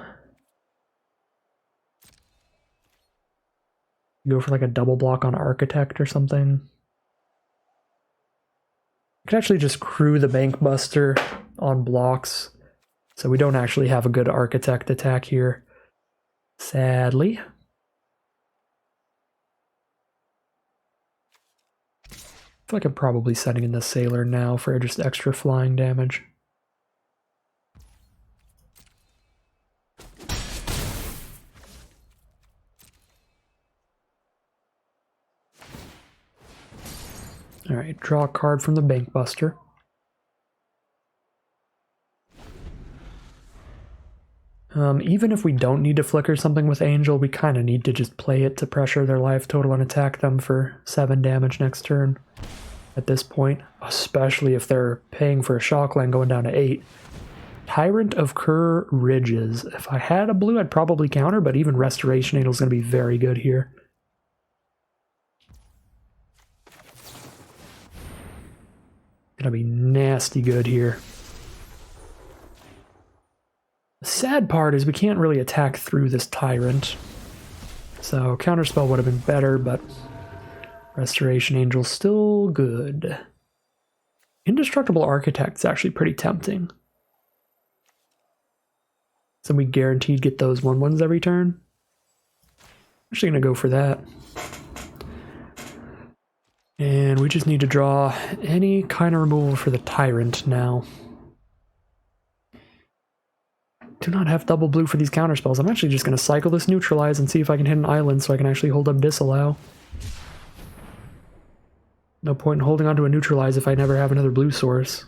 Speaker 1: Go for like a double block on Architect or something. I could actually just crew the Bankbuster on blocks. So we don't actually have a good Architect attack here. Sadly. I feel like I'm probably setting in the Sailor now for just extra flying damage. Alright, draw a card from the Bankbuster. Even if we don't need to flicker something with Angel, we kind of need to just play it to pressure their life total and attack them for 7 damage next turn at this point, especially if they're paying for a Shockland going down to 8. Tyrant of Kerr Ridges. If I had a blue, I'd probably counter, but even Restoration Angel is going to be very good here. Gonna be nasty good here. The sad part is we can't really attack through this Tyrant. So Counterspell would have been better, but Restoration Angel's still good. Indestructible Architect's actually pretty tempting. So we guaranteed get those 1/1s every turn. I'm actually gonna go for that. And we just need to draw any kind of removal for the Tyrant now. Do not have double blue for these counterspells. I'm actually just going to cycle this Neutralize and see if I can hit an island so I can actually hold up Disallow. No point in holding on to a Neutralize if I never have another blue source.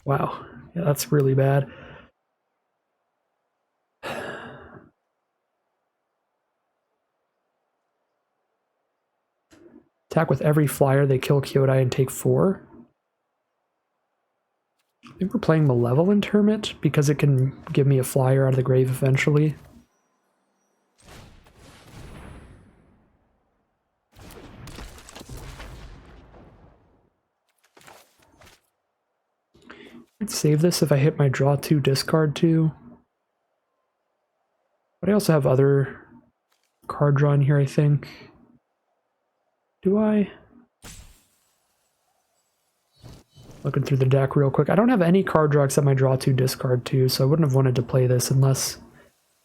Speaker 1: Wow, yeah, that's really bad. Attack with every flyer, they kill Kyodai and take 4. I think we're playing Malevolent Hermit because it can give me a flyer out of the grave eventually. I'd save this if I hit my draw 2, discard 2. But I also have other card draw in here, I think. Do I? Looking through the deck real quick. I don't have any card draw except my draw 2, discard 2, so I wouldn't have wanted to play this unless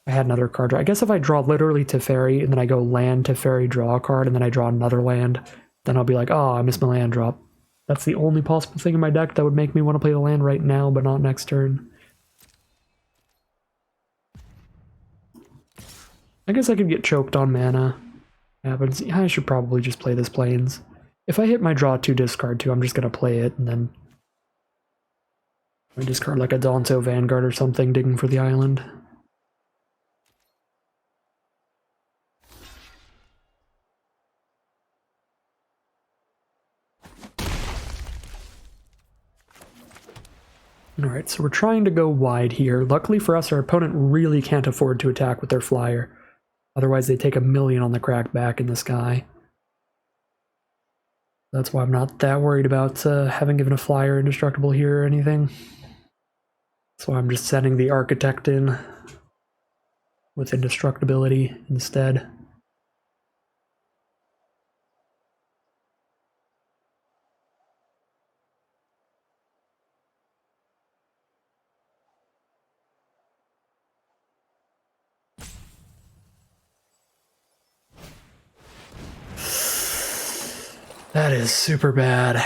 Speaker 1: I had another card draw. I guess if I draw literally Teferi, and then I go land, Teferi, draw a card, and then I draw another land, then I'll be like, oh, I missed my land drop. That's the only possible thing in my deck that would make me want to play the land right now, but not next turn. I guess I could get choked on mana. Happens. I should probably just play this Plains. If I hit my draw 2, discard 2, I'm just going to play it, and then I discard like a Danto Vanguard or something, digging for the island. Alright, so we're trying to go wide here. Luckily for us, our opponent really can't afford to attack with their flyer. Otherwise, they take 1,000,000 on the crackback in the sky. That's why I'm not that worried about having given a flyer indestructible here or anything. So I'm just sending the Architect in with indestructibility instead. That is super bad.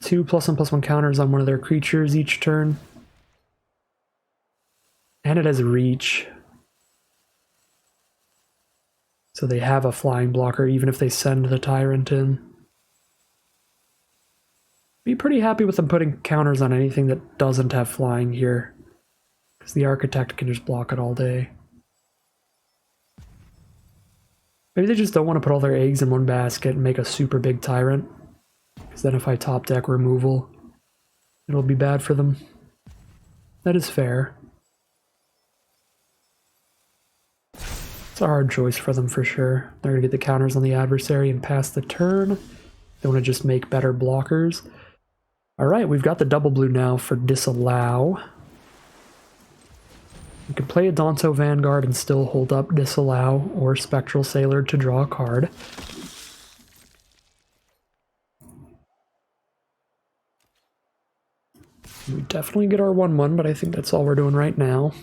Speaker 1: 2 +1/+1 counters on one of their creatures each turn. And it has reach. So they have a flying blocker even if they send the Tyrant in. Be pretty happy with them putting counters on anything that doesn't have flying here. Because the Architect can just block it all day. Maybe they just don't want to put all their eggs in one basket and make a super big Tyrant. Because then if I top deck removal, it'll be bad for them. That is fair. It's a hard choice for them for sure. They're going to get the counters on the adversary and pass the turn. They want to just make better blockers. Alright, we've got the double blue now for disallow. You can play a Danto Vanguard and still hold up disallow, or Spectral Sailor to draw a card. We definitely get our 1/1, but I think that's all we're doing right now.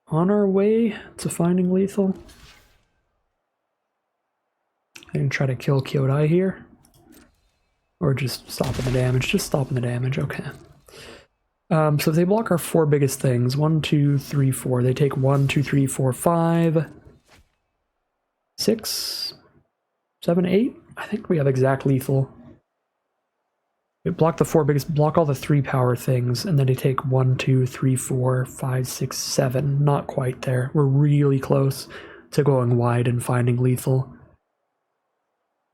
Speaker 1: On our way to finding lethal. I can try to kill Kyodai here. Or just stopping the damage. Just stopping the damage, okay. So if they block our 4 biggest things, 1, 2, 3, 4. They take 1, 2, 3, 4, 5, 6, 7, 8. I think we have exact lethal. We block the 4 biggest, block all the 3 power things, and then they take 1, 2, 3, 4, 5, 6, 7. Not quite there. We're really close to going wide and finding lethal.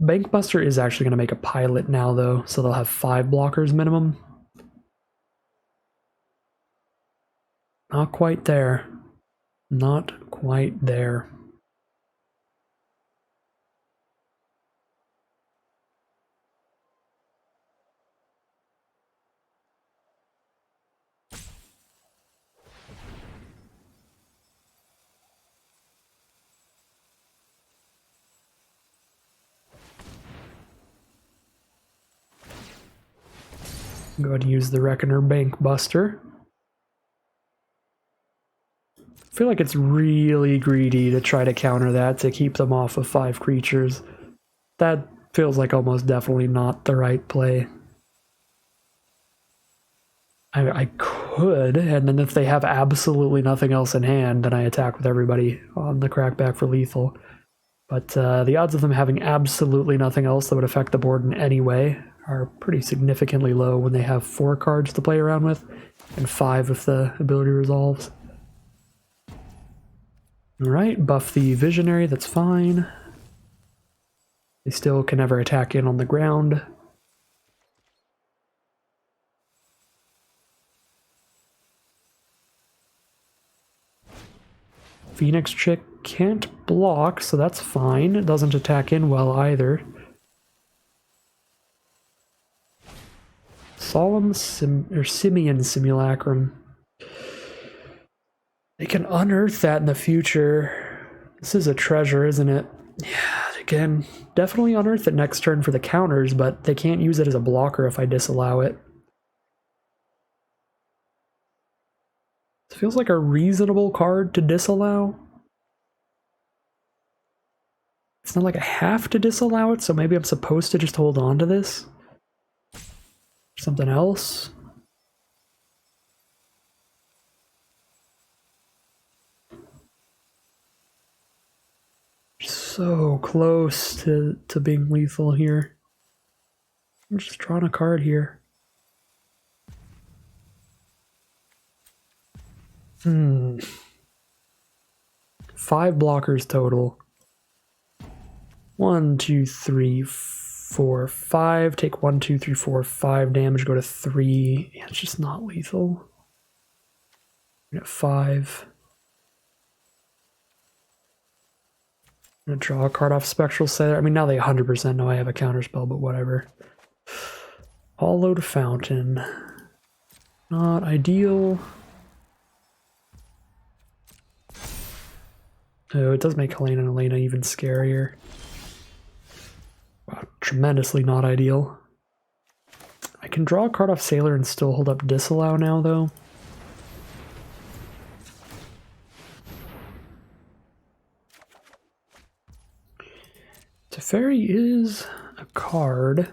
Speaker 1: Bankbuster is actually going to make a pilot now, though, so they'll have 5 blockers minimum. Not quite there. Not quite there. Go ahead and use the Reckoner Bankbuster. I feel like it's really greedy to try to counter that to keep them off of 5 creatures. That feels like almost definitely not the right play. I could, and then if they have absolutely nothing else in hand, then I attack with everybody on the crackback for lethal. But the odds of them having absolutely nothing else that would affect the board in any way are pretty significantly low when they have 4 cards to play around with, and 5 if the ability resolves. Alright, buff the Visionary, that's fine. They still can never attack in on the ground. Phoenix Chick can't block, so that's fine. It doesn't attack in well either. Solemn Simian Simulacrum. They can unearth that in the future. This is a treasure, isn't it? Yeah, they can definitely unearth it next turn for the counters, but they can't use it as a blocker if I disallow it. This feels like a reasonable card to disallow. It's not like I have to disallow it, so maybe I'm supposed to just hold on to this. Something else. So close to being lethal here. I'm just drawing a card here. 5 blockers total. 1, 2, 3, 4, 5. Take 1, 2, 3, 4, 5 damage. Go to 3. Yeah, it's just not lethal. At 5. I'm gonna draw a card off Spectral Sailor. I mean, now they 100% know I have a counterspell, but whatever. Hollowed Fountain. Not ideal. Oh, it does make Helena and Elena even scarier. Wow, tremendously not ideal. I can draw a card off Sailor and still hold up Disallow now, though. Teferi is a card.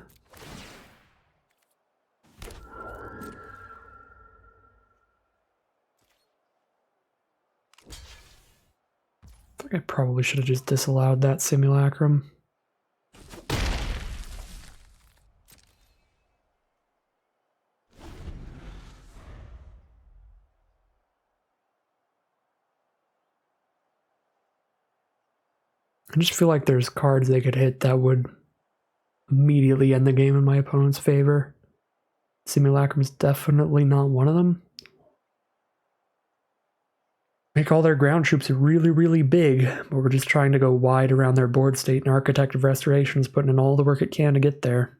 Speaker 1: I think I probably should have just disallowed that Simulacrum. I just feel like there's cards they could hit that would immediately end the game in my opponent's favor. Simulacrum is definitely not one of them. Make all their ground troops really, really big, but we're just trying to go wide around their board state, and Architect of Restoration is putting in all the work it can to get there.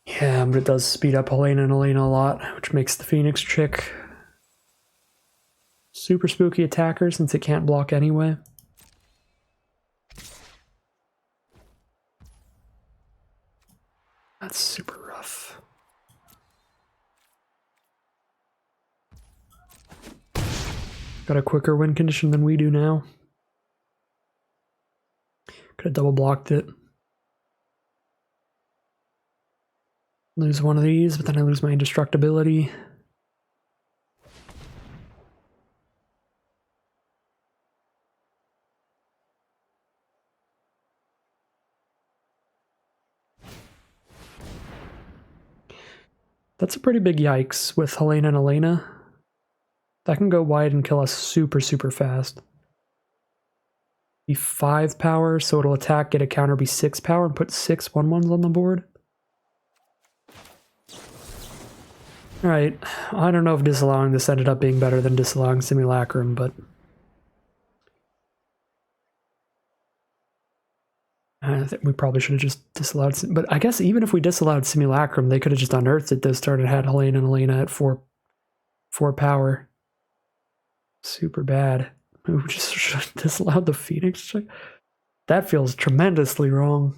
Speaker 1: Yeah, but it does speed up Helena and Elena a lot, which makes the Phoenix Chick super spooky attacker since it can't block anyway. That's super rough. Got a quicker win condition than we do now. Could have double blocked it. Lose one of these, but then I lose my indestructibility. That's a pretty big yikes with Helena and Elena. That can go wide and kill us super, super fast. Be 5 power, so it'll attack, get a counter, be 6 power, and put 6 1/1s on the board. Alright, I don't know if disallowing this ended up being better than disallowing Simulacrum, but I think we probably should have just disallowed. But I guess even if we disallowed Simulacrum, they could have just unearthed it this turn and had Helena and Elena at 4 power. Super bad. We just should have disallowed the Phoenix check. That feels tremendously wrong.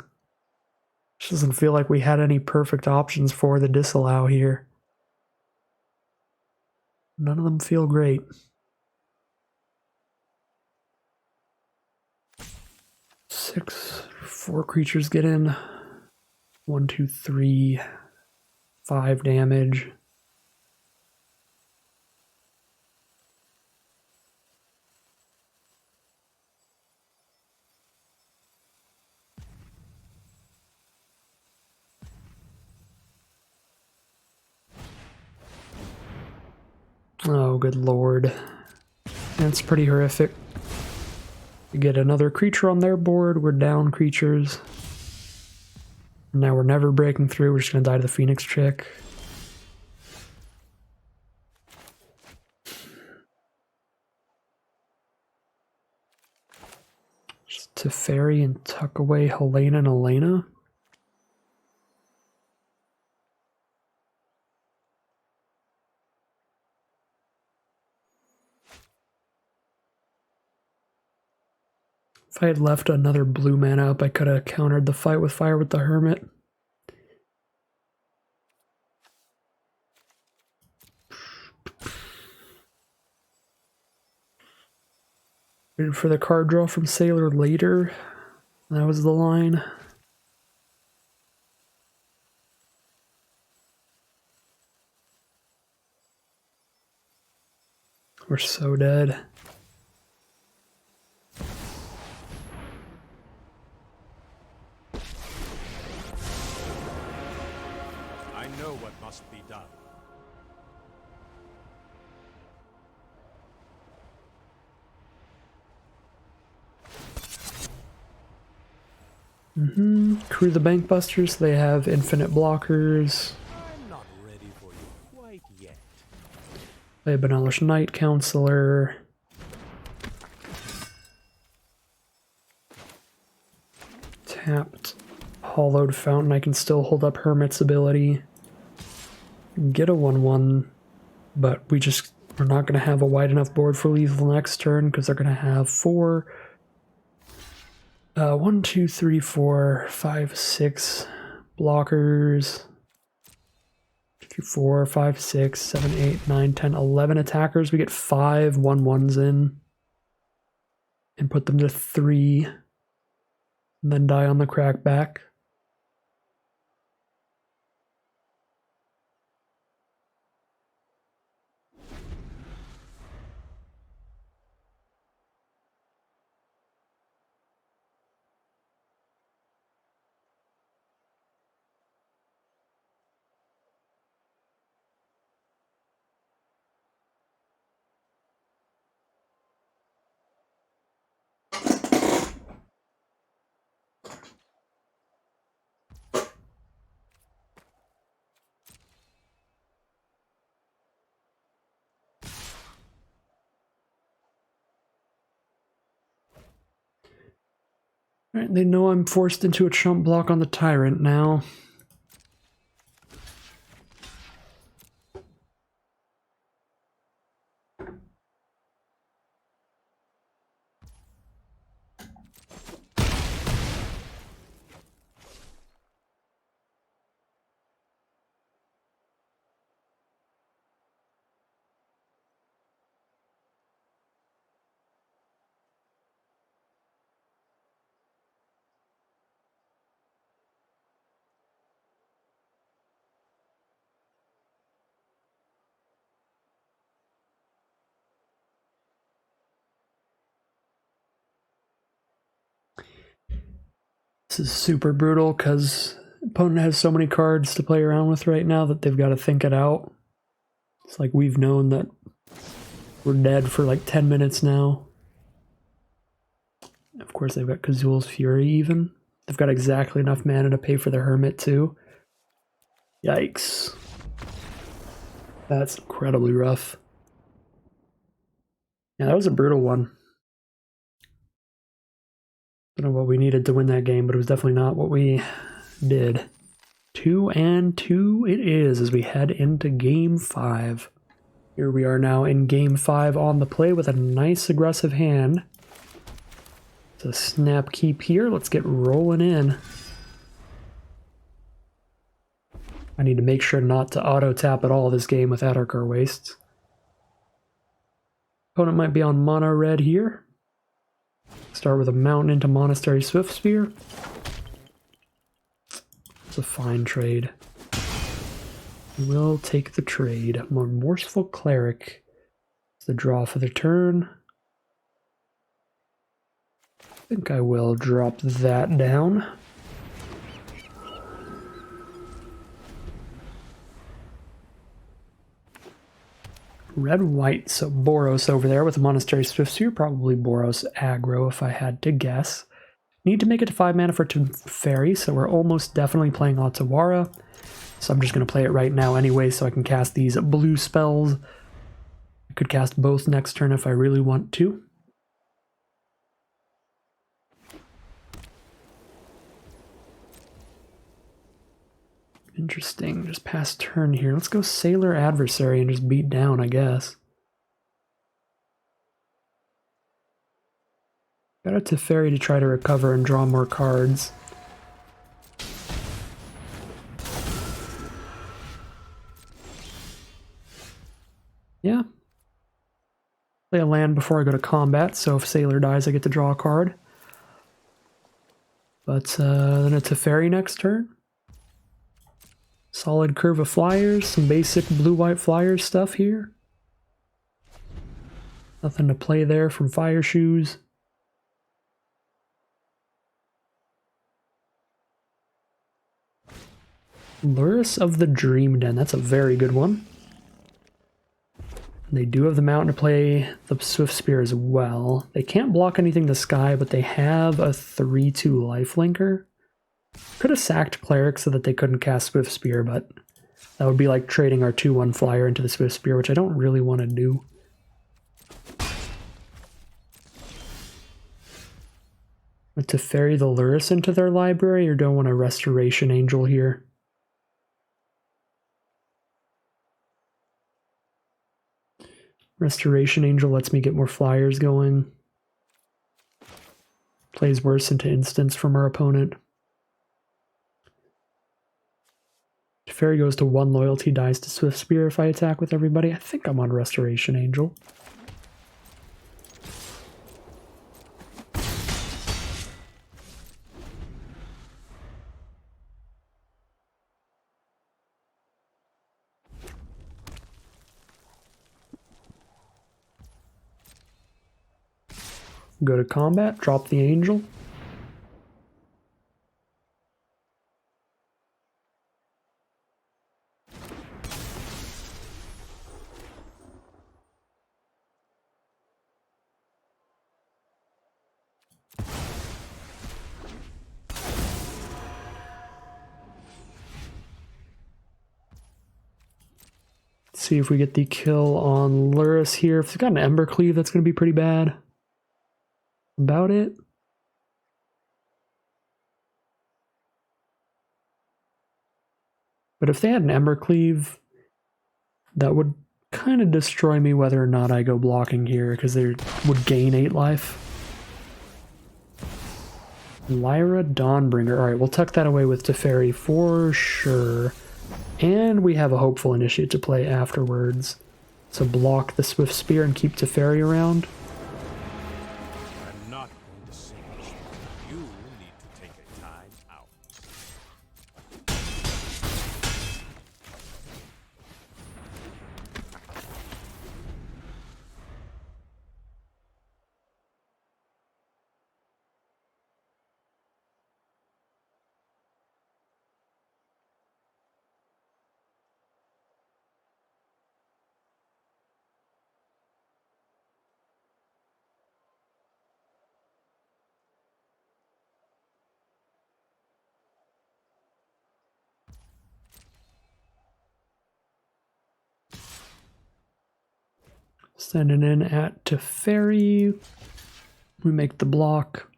Speaker 1: It doesn't feel like we had any perfect options for the disallow here. None of them feel great. Six, 4 creatures get in. 1, 2, 3, 5 damage. Oh, good lord. That's pretty horrific. We get another creature on their board, we're down creatures. Now we're never breaking through, we're just gonna die to the Phoenix chick. Just Teferi and tuck away Helena and Elena. If I had left another blue mana up, I could have countered the fight with fire with the Hermit. Waited for the card draw from Sailor later. That was the line. We're so dead.
Speaker 2: I know what must be done.
Speaker 1: Crew the Bankbusters, they have infinite blockers.
Speaker 2: I'm not ready for you quite yet.
Speaker 1: Play Benevolent Knight Counselor. Tapped. Hollowed Fountain, I can still hold up Hermit's ability. Get a 1/1, but we're not going to have a wide enough board for lethal next turn because they're going to have 4. 1, 2, 3, 4, 5, 6 blockers. 2, 4, 5, 6, 7, 8, 9, 10, 11 attackers. We get 5 1/1s in and put them to 3 and then die on the crackback. Alright, they know I'm forced into a chump block on the Tyrant now. This is super brutal because opponent has so many cards to play around with right now that they've got to think it out. It's like we've known that we're dead for like 10 minutes now. Of course, they've got Kazul's Fury even. They've got exactly enough mana to pay for the Hermit too. Yikes. That's incredibly rough. Yeah, that was a brutal one. Don't know what we needed to win that game, but it was definitely not what we did. 2-2 it is as we head into Game 5. Here we are now in Game 5 on the play with a nice aggressive hand. It's a snap keep here. Let's get rolling in. I need to make sure not to auto-tap at all this game with Addarkar Wastes. Opponent might be on mono red here. Start with a Mountain into Monastery Swiftspear. It's a fine trade. We'll take the trade. Remorseful Cleric. It's the draw for the turn. I think I will drop that down. Red-white, so Boros over there with a Monastery Swiftspear, probably Boros aggro if I had to guess. Need to make it to 5 mana for Teferi, so we're almost definitely playing Otawara. So I'm just going to play it right now anyway so I can cast these blue spells. I could cast both next turn if I really want to. Interesting, just pass turn here. Let's go Sailor Adversary and just beat down, I guess. Got a Teferi to try to recover and draw more cards. Yeah. Play a land before I go to combat, so if Sailor dies I get to draw a card. But then a Teferi next turn. Solid curve of flyers, some basic blue-white flyers stuff here. Nothing to play there from Fire Shoes. Lurrus of the Dream Den, that's a very good one. They do have the mountain to play the Swiftspear as well. They can't block anything to Sky, but they have a 3/2 lifelinker. Could have sacked Cleric so that they couldn't cast Swiftspear, but that would be like trading our 2/1 flyer into the Swiftspear, which I don't really want to do. But to ferry the Lurrus into their library, or don't want a Restoration Angel here? Restoration Angel lets me get more flyers going. Plays worse into instants from our opponent. Teferi goes to 1 loyalty, dies to Swiftspear if I attack with everybody. I think I'm on Restoration Angel. Go to combat, drop the Angel. See if we get the kill on Lurrus here. If it's got an Embercleave, that's going to be pretty bad. About it. But if they had an Embercleave, that would kind of destroy me whether or not I go blocking here, because they would gain 8 life. Lyra Dawnbringer. Alright, we'll tuck that away with Teferi for sure. And we have a Hopeful Initiate to play afterwards. So block the Swiftspear and keep Teferi around.
Speaker 2: I'm not going to sing. You need to take a time out.
Speaker 1: Sending in at Teferi. We make the block.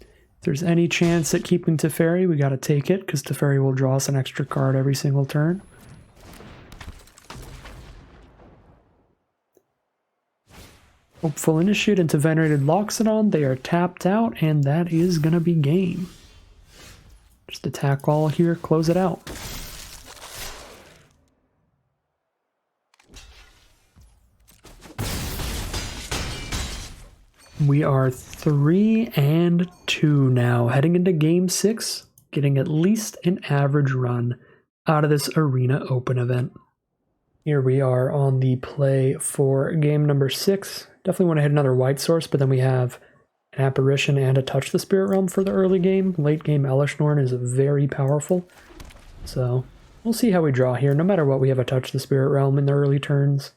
Speaker 1: If there's any chance at keeping Teferi, we gotta take it, because Teferi will draw us an extra card every single turn. Hopeful Initiate into Venerated Loxodon. They are tapped out, and that is gonna be game. Just attack all here, close it out. We are 3-2 now, heading into Game 6, getting at least an average run out of this Arena Open event. Here we are on the play for game number 6. Definitely want to hit another white source, but then we have an Apparition and a Touch the Spirit Realm for the early game. Late game Elishnorn is very powerful, so We'll see how we draw here. No matter what, we have a Touch the Spirit Realm in the early turns.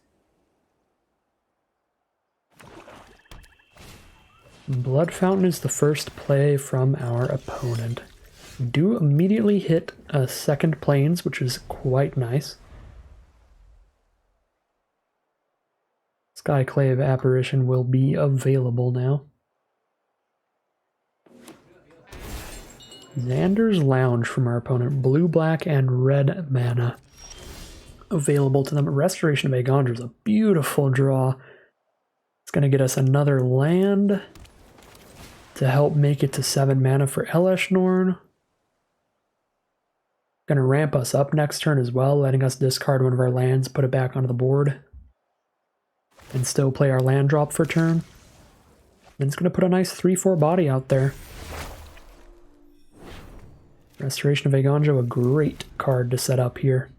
Speaker 1: Blood Fountain is the first play from our opponent. We do immediately hit a second plains, which is quite nice. Skyclave Apparition will be available now. Xander's Lounge from our opponent. Blue, black, and red mana available to them. Restoration of Agondra is a beautiful draw. It's going to get us another land to help make it to 7 mana for Elesh Norn. Going to ramp us up next turn as well, letting us discard one of our lands, put it back onto the board, and still play our land drop for turn. Then it's going to put a nice 3/4 body out there. Restoration of Agondra, a great card to set up here.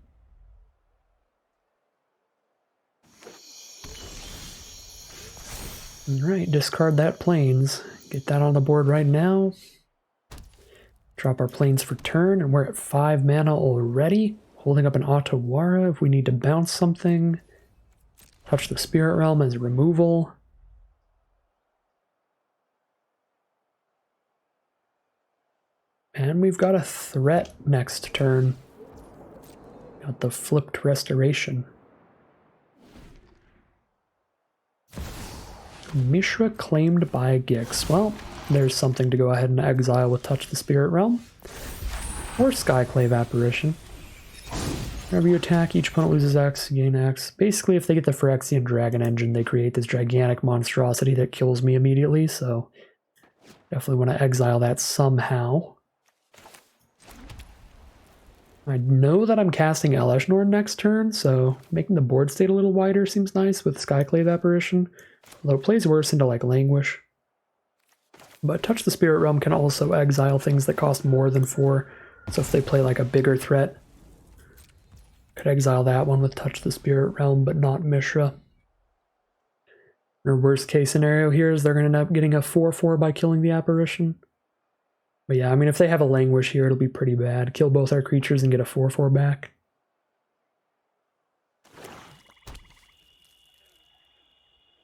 Speaker 1: Alright, discard that plains. Get that on the board right now. Drop our plains for turn, and we're at 5 mana already. Holding up an Otawara if we need to bounce something. Touch the Spirit Realm as removal. And we've got a threat next turn. Got the flipped Restoration. Mishra claimed by Gix. Well, there's something to go ahead and exile with Touch the Spirit Realm. Or Skyclave Apparition. Whenever you attack, each opponent loses X, gain X. Basically, if they get the Phyrexian Dragon Engine, they create this gigantic monstrosity that kills me immediately, so definitely want to exile that somehow. I know that I'm casting Elesh Norn next turn, so making the board state a little wider seems nice with Skyclave Apparition. Although it plays worse into like Languish. But Touch the Spirit Realm can also exile things that cost more than 4. So if they play like a bigger threat, could exile that one with Touch the Spirit Realm, but not Mishra. Our worst case scenario here is they're going to end up getting a 4/4 by killing the Apparition. But yeah, I mean, if they have a Languish here, it'll be pretty bad. Kill both our creatures and get a 4/4 back.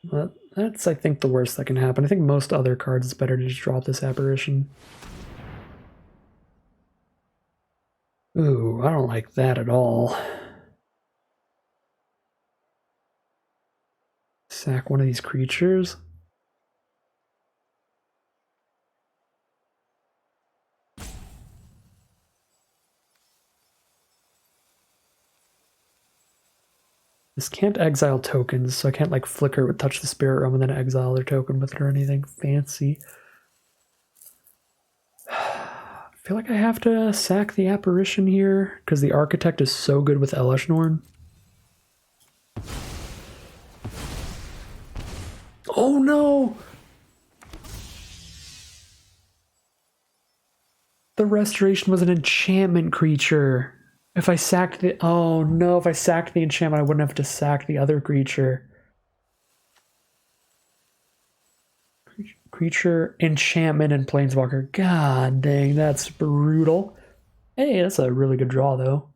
Speaker 1: But that's, I think, the worst that can happen. I think most other cards, it's better to just drop this Apparition. Ooh, I don't like that at all. Sack one of these creatures. This can't exile tokens, so I can't like flicker with Touch the Spirit Realm and then exile their token with it or anything fancy. I feel like I have to sack the Apparition here because the Architect is so good with Elesh Norn. Oh no! The Restoration was an enchantment creature. If I sacked the... Oh no, if I sacked the enchantment, I wouldn't have to sack the other creature. Creature, enchantment, and Planeswalker. God dang, that's brutal. Hey, that's a really good draw, though.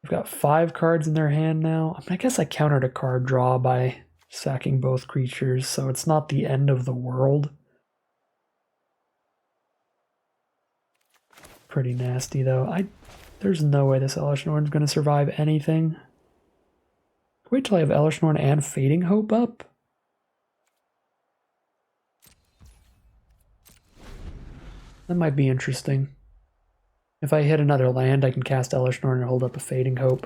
Speaker 1: We've got 5 cards in their hand now. I mean, I guess I countered a card draw by sacking both creatures, so it's not the end of the world. Pretty nasty, though. There's no way this Elesh Norn's going to survive anything. Wait till I have Elesh Norn and Fading Hope up. That might be interesting. If I hit another land, I can cast Elesh Norn and hold up a Fading Hope.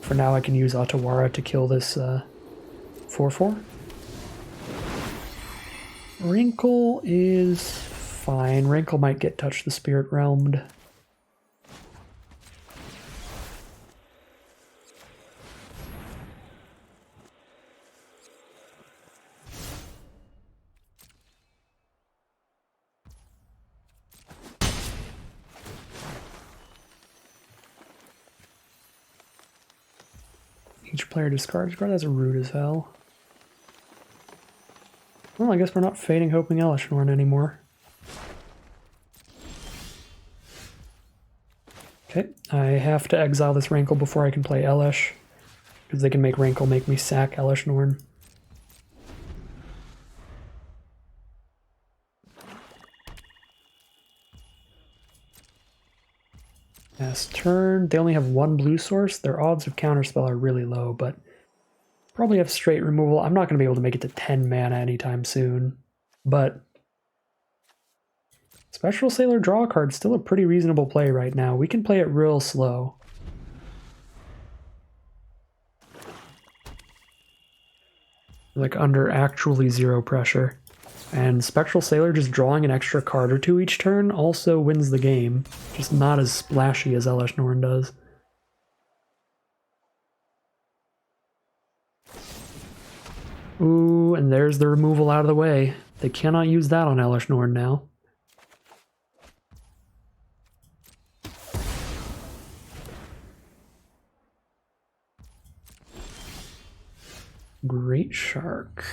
Speaker 1: For now, I can use Otawara to kill this 4/4. Wrinkle is fine. Wrinkle might get Touch the Spirit Realmed. Each player discards a card. That's rude as hell. Well, I guess we're not Fading Hoping Elesh Norn anymore. Okay, I have to exile this Rankle before I can play Elesh, because they can make Rankle make me sack Elesh Norn. Last turn, they only have one blue source. Their odds of counterspell are really low, but probably have straight removal. I'm not going to be able to make it to 10 mana anytime soon, but Spectral Sailor draw card's still a pretty reasonable play right now. We can play it real slow. Like under actually zero pressure. And Spectral Sailor just drawing an extra card or two each turn also wins the game. Just not as splashy as Elesh Norn does. Ooh, and there's the removal out of the way. They cannot use that on Elesh Norn now. Great Shark.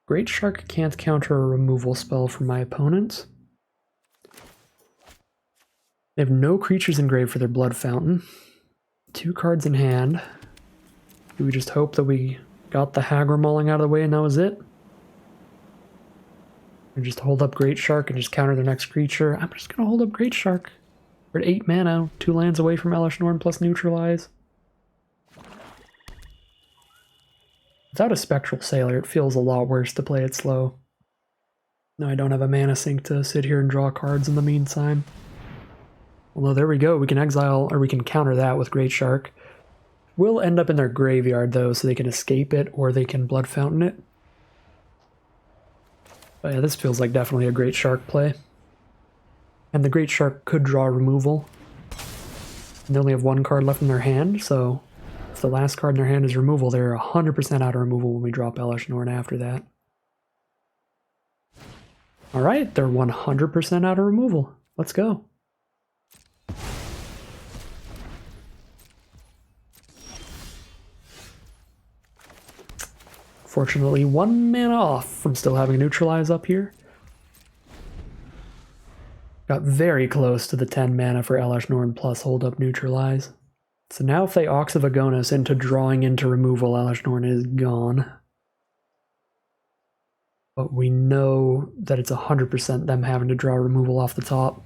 Speaker 1: Great Shark can't counter a removal spell from my opponent. They have no creatures engraved for their Blood Fountain. 2 cards in hand. Do we just hope that we got the Hagra Mauling out of the way and that was it? Or just hold up Great Shark and just counter their next creature? I'm just going to hold up Great Shark. We're at 8 mana, 2 lands away from Elesh Norn plus Neutralize. Without a Spectral Sailor, it feels a lot worse to play it slow. Now I don't have a mana sink to sit here and draw cards in the meantime. Although there we go, we can exile, or we can counter that with Great Shark. We'll end up in their graveyard though, so they can escape it, or they can Blood Fountain it. But yeah, this feels like definitely a Great Shark play. And the Great Shark could draw removal. And they only have 1 card left in their hand, so if the last card in their hand is removal, they're 100% out of removal when we drop Elesh Norn after that. Alright, they're 100% out of removal. Let's go. Fortunately, 1 mana off from still having a Neutralize up here. Got very close to the 10 mana for Elesh Norn plus hold up Neutralize. So now if they Ox of Agonis into drawing into removal, Elesh Norn is gone. But we know that it's 100% them having to draw removal off the top.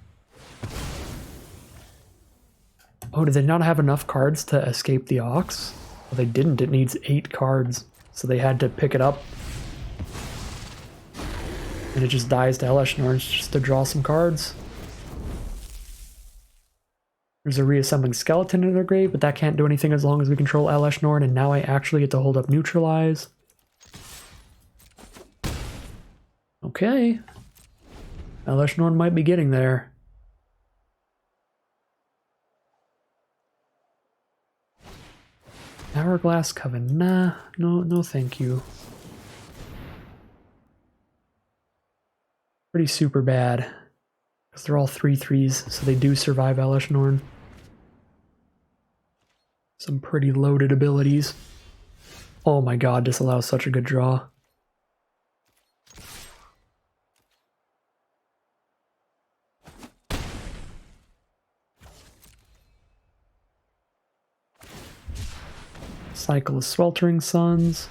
Speaker 1: Oh, did they not have enough cards to escape the Ox? Well, they didn't. It needs 8 cards. So they had to pick it up. And it just dies to Elesh Norn just to draw some cards. There's a Reassembling Skeleton in their grave, but that can't do anything as long as we control Elesh Norn, and now I actually get to hold up Neutralize. Okay. Elesh Norn might be getting there. Hourglass Coven. Nah, no thank you. Pretty super bad. Because they're all 3/3s, so they do survive Elesh Norn. Some pretty loaded abilities. Oh my god, this allows such a good draw. Cycle of Sweltering Suns.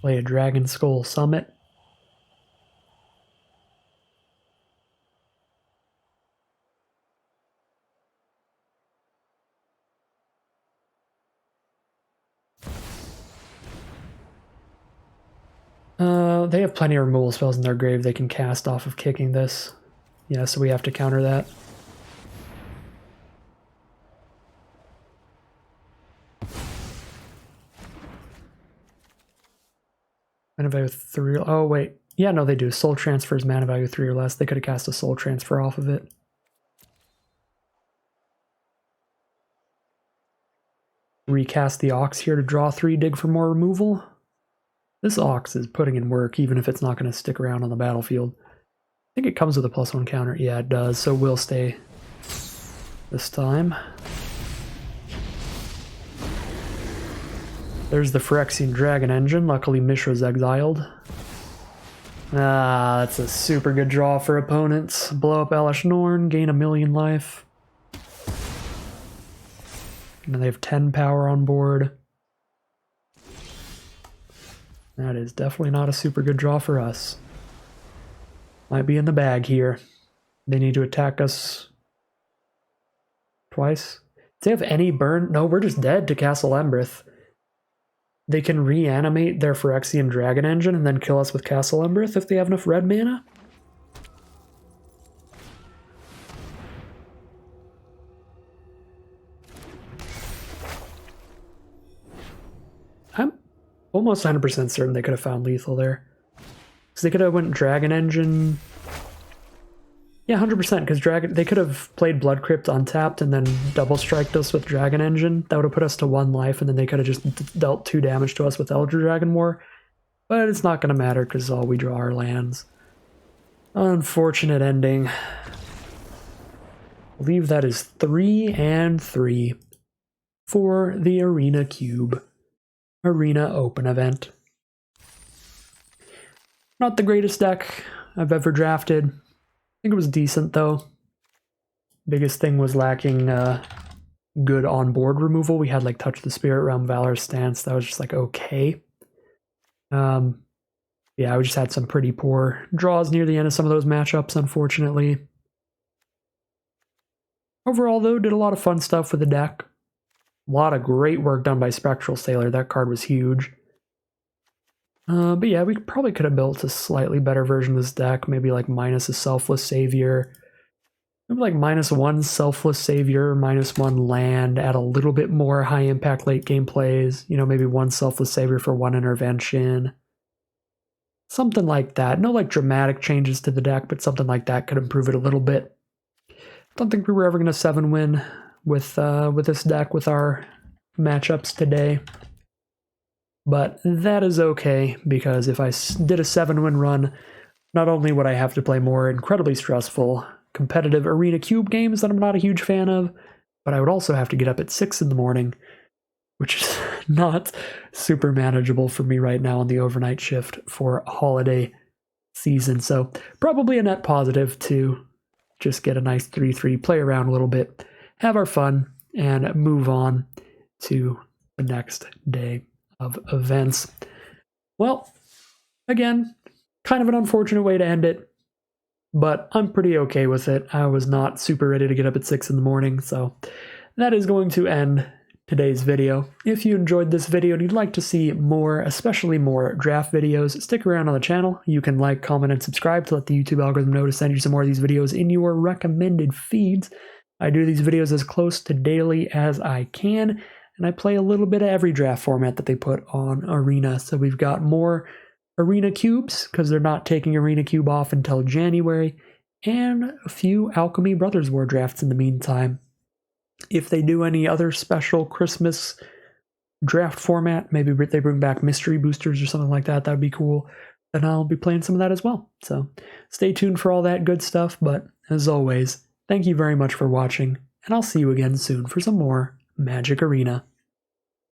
Speaker 1: Play a Dragon Skull Summit. They have plenty of removal spells in their grave they can cast off of kicking this. Yeah, so we have to counter that. Mana value 3. Oh, wait. Yeah, no, they do. Soul Transfer is mana value 3 or less. They could have cast a Soul Transfer off of it. Recast the Ox here to draw 3, dig for more removal. This Ox is putting in work, even if it's not going to stick around on the battlefield. I think it comes with a +1 counter. Yeah, it does, so we'll stay this time. There's the Phyrexian Dragon Engine. Luckily, Mishra's exiled. Ah, that's a super good draw for opponents. Blow up Elesh Norn, gain 1,000,000 life. And then they have 10 power on board. That is definitely not a super good draw for us. Might be in the bag here. They need to attack us twice. Do they have any burn? No, we're just dead to Castle Embereth. They can reanimate their Phyrexian Dragon Engine and then kill us with Castle Embereth if they have enough red mana? I'm almost 100% certain they could have found lethal there. Because they could have went Dragon Engine. Yeah, 100%, because they could have played Blood Crypt untapped and then double striked us with Dragon Engine. That would have put us to 1 life, and then they could have just dealt 2 damage to us with Elder Dragon War. But it's not going to matter because all we draw are lands. Unfortunate ending. I believe that is 3 and 3 for the Arena Cube Arena Open event. Not the greatest deck I've ever drafted. I think it was decent though. Biggest thing was lacking good on-board removal. We had like Touch the Spirit Realm, Valor's Stance. That was just like okay. Yeah, we just had some pretty poor draws near the end of some of those matchups, unfortunately. Overall, though, did a lot of fun stuff with the deck. A lot of great work done by Spectral Sailor. That card was huge. But yeah, we probably could have built a slightly better version of this deck. Maybe like minus a Selfless Savior. Maybe like -1 Selfless Savior, -1 land, add a little bit more high-impact late-game plays. You know, maybe 1 Selfless Savior for 1 intervention. Something like that. No like dramatic changes to the deck, but something like that could improve it a little bit. Don't think we were ever going to 7-win with this deck with our matchups today. But that is okay, because if I did a 7-win run, not only would I have to play more incredibly stressful competitive Arena Cube games that I'm not a huge fan of, but I would also have to get up at 6 in the morning, which is not super manageable for me right now on the overnight shift for holiday season. So probably a net positive to just get a nice 3-3, play around a little bit, have our fun, and move on to the next day of events. Well, again, kind of an unfortunate way to end it, but I'm pretty okay with it. I was not super ready to get up at 6 in the morning, so that is going to end today's video. If you enjoyed this video and you'd like to see more, especially more draft videos, stick around on the channel. You can like, comment, and subscribe to let the YouTube algorithm know to send you some more of these videos in your recommended feeds. I do these videos as close to daily as I can, and I play a little bit of every draft format that they put on Arena. So we've got more Arena Cubes, because they're not taking Arena Cube off until January, and a few Alchemy Brothers War drafts in the meantime. If they do any other special Christmas draft format, maybe they bring back mystery boosters or something like that, that'd be cool, then I'll be playing some of that as well. So stay tuned for all that good stuff, but as always, thank you very much for watching, and I'll see you again soon for some more Magic Arena.